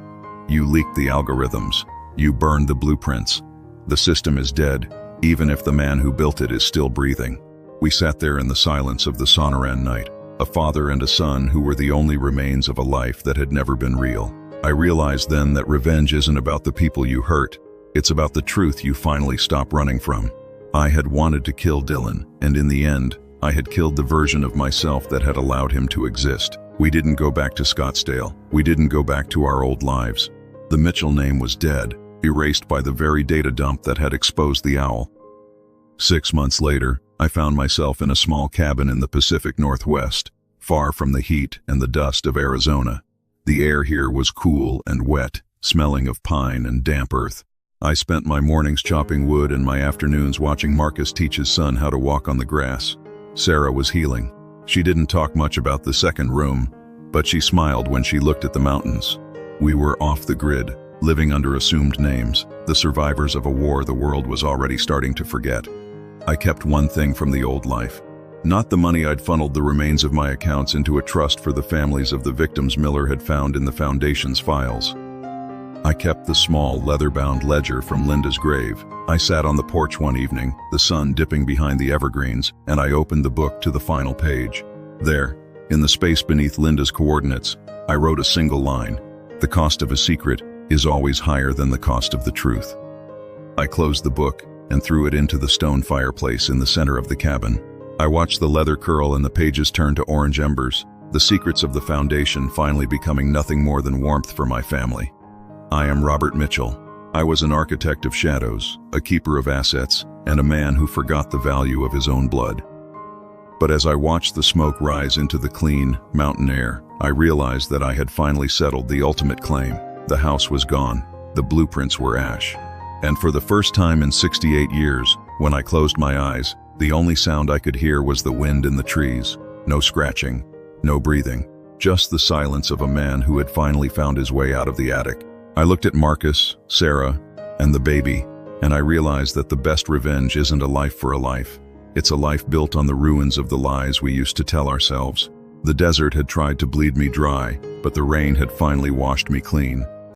You leaked the algorithms. You burned the blueprints. The system is dead, even if the man who built it is still breathing." We sat there in the silence of the Sonoran night, a father and a son who were the only remains of a life that had never been real. I realized then that revenge isn't about the people you hurt. It's about the truth you finally stop running from. I had wanted to kill Dylan, and in the end, I had killed the version of myself that had allowed him to exist. We didn't go back to Scottsdale. We didn't go back to our old lives. The Mitchell name was dead, erased by the very data dump that had exposed the owl. 6 months later, I found myself in a small cabin in the Pacific Northwest, far from the heat and the dust of Arizona. The air here was cool and wet, smelling of pine and damp earth. I spent my mornings chopping wood and my afternoons watching Marcus teach his son how to walk on the grass. Sarah was healing. She didn't talk much about the second room, but she smiled when she looked at the mountains. We were off the grid, living under assumed names, the survivors of a war the world was already starting to forget. I kept one thing from the old life. Not the money I'd funneled the remains of my accounts into a trust for the families of the victims Miller had found in the Foundation's files. I kept the small, leather-bound ledger from Linda's grave. I sat on the porch one evening, the sun dipping behind the evergreens, and I opened the book to the final page. There, in the space beneath Linda's coordinates, I wrote a single line: "The cost of a secret is always higher than the cost of the truth." I closed the book and threw it into the stone fireplace in the center of the cabin. I watched the leather curl and the pages turn to orange embers, the secrets of the Foundation finally becoming nothing more than warmth for my family. I am Robert Mitchell. I was an architect of shadows, a keeper of assets, and a man who forgot the value of his own blood. But as I watched the smoke rise into the clean, mountain air, I realized that I had finally settled the ultimate claim. The house was gone. The blueprints were ash. And for the first time in 68 years, when I closed my eyes, the only sound I could hear was the wind in the trees. No scratching, no breathing, just the silence of a man who had finally found his way out of the attic. I looked at Marcus, Sarah, and the baby, and I realized that the best revenge isn't a life for a life. It's a life built on the ruins of the lies we used to tell ourselves. The desert had tried to bleed me dry, but the rain had finally washed me clean.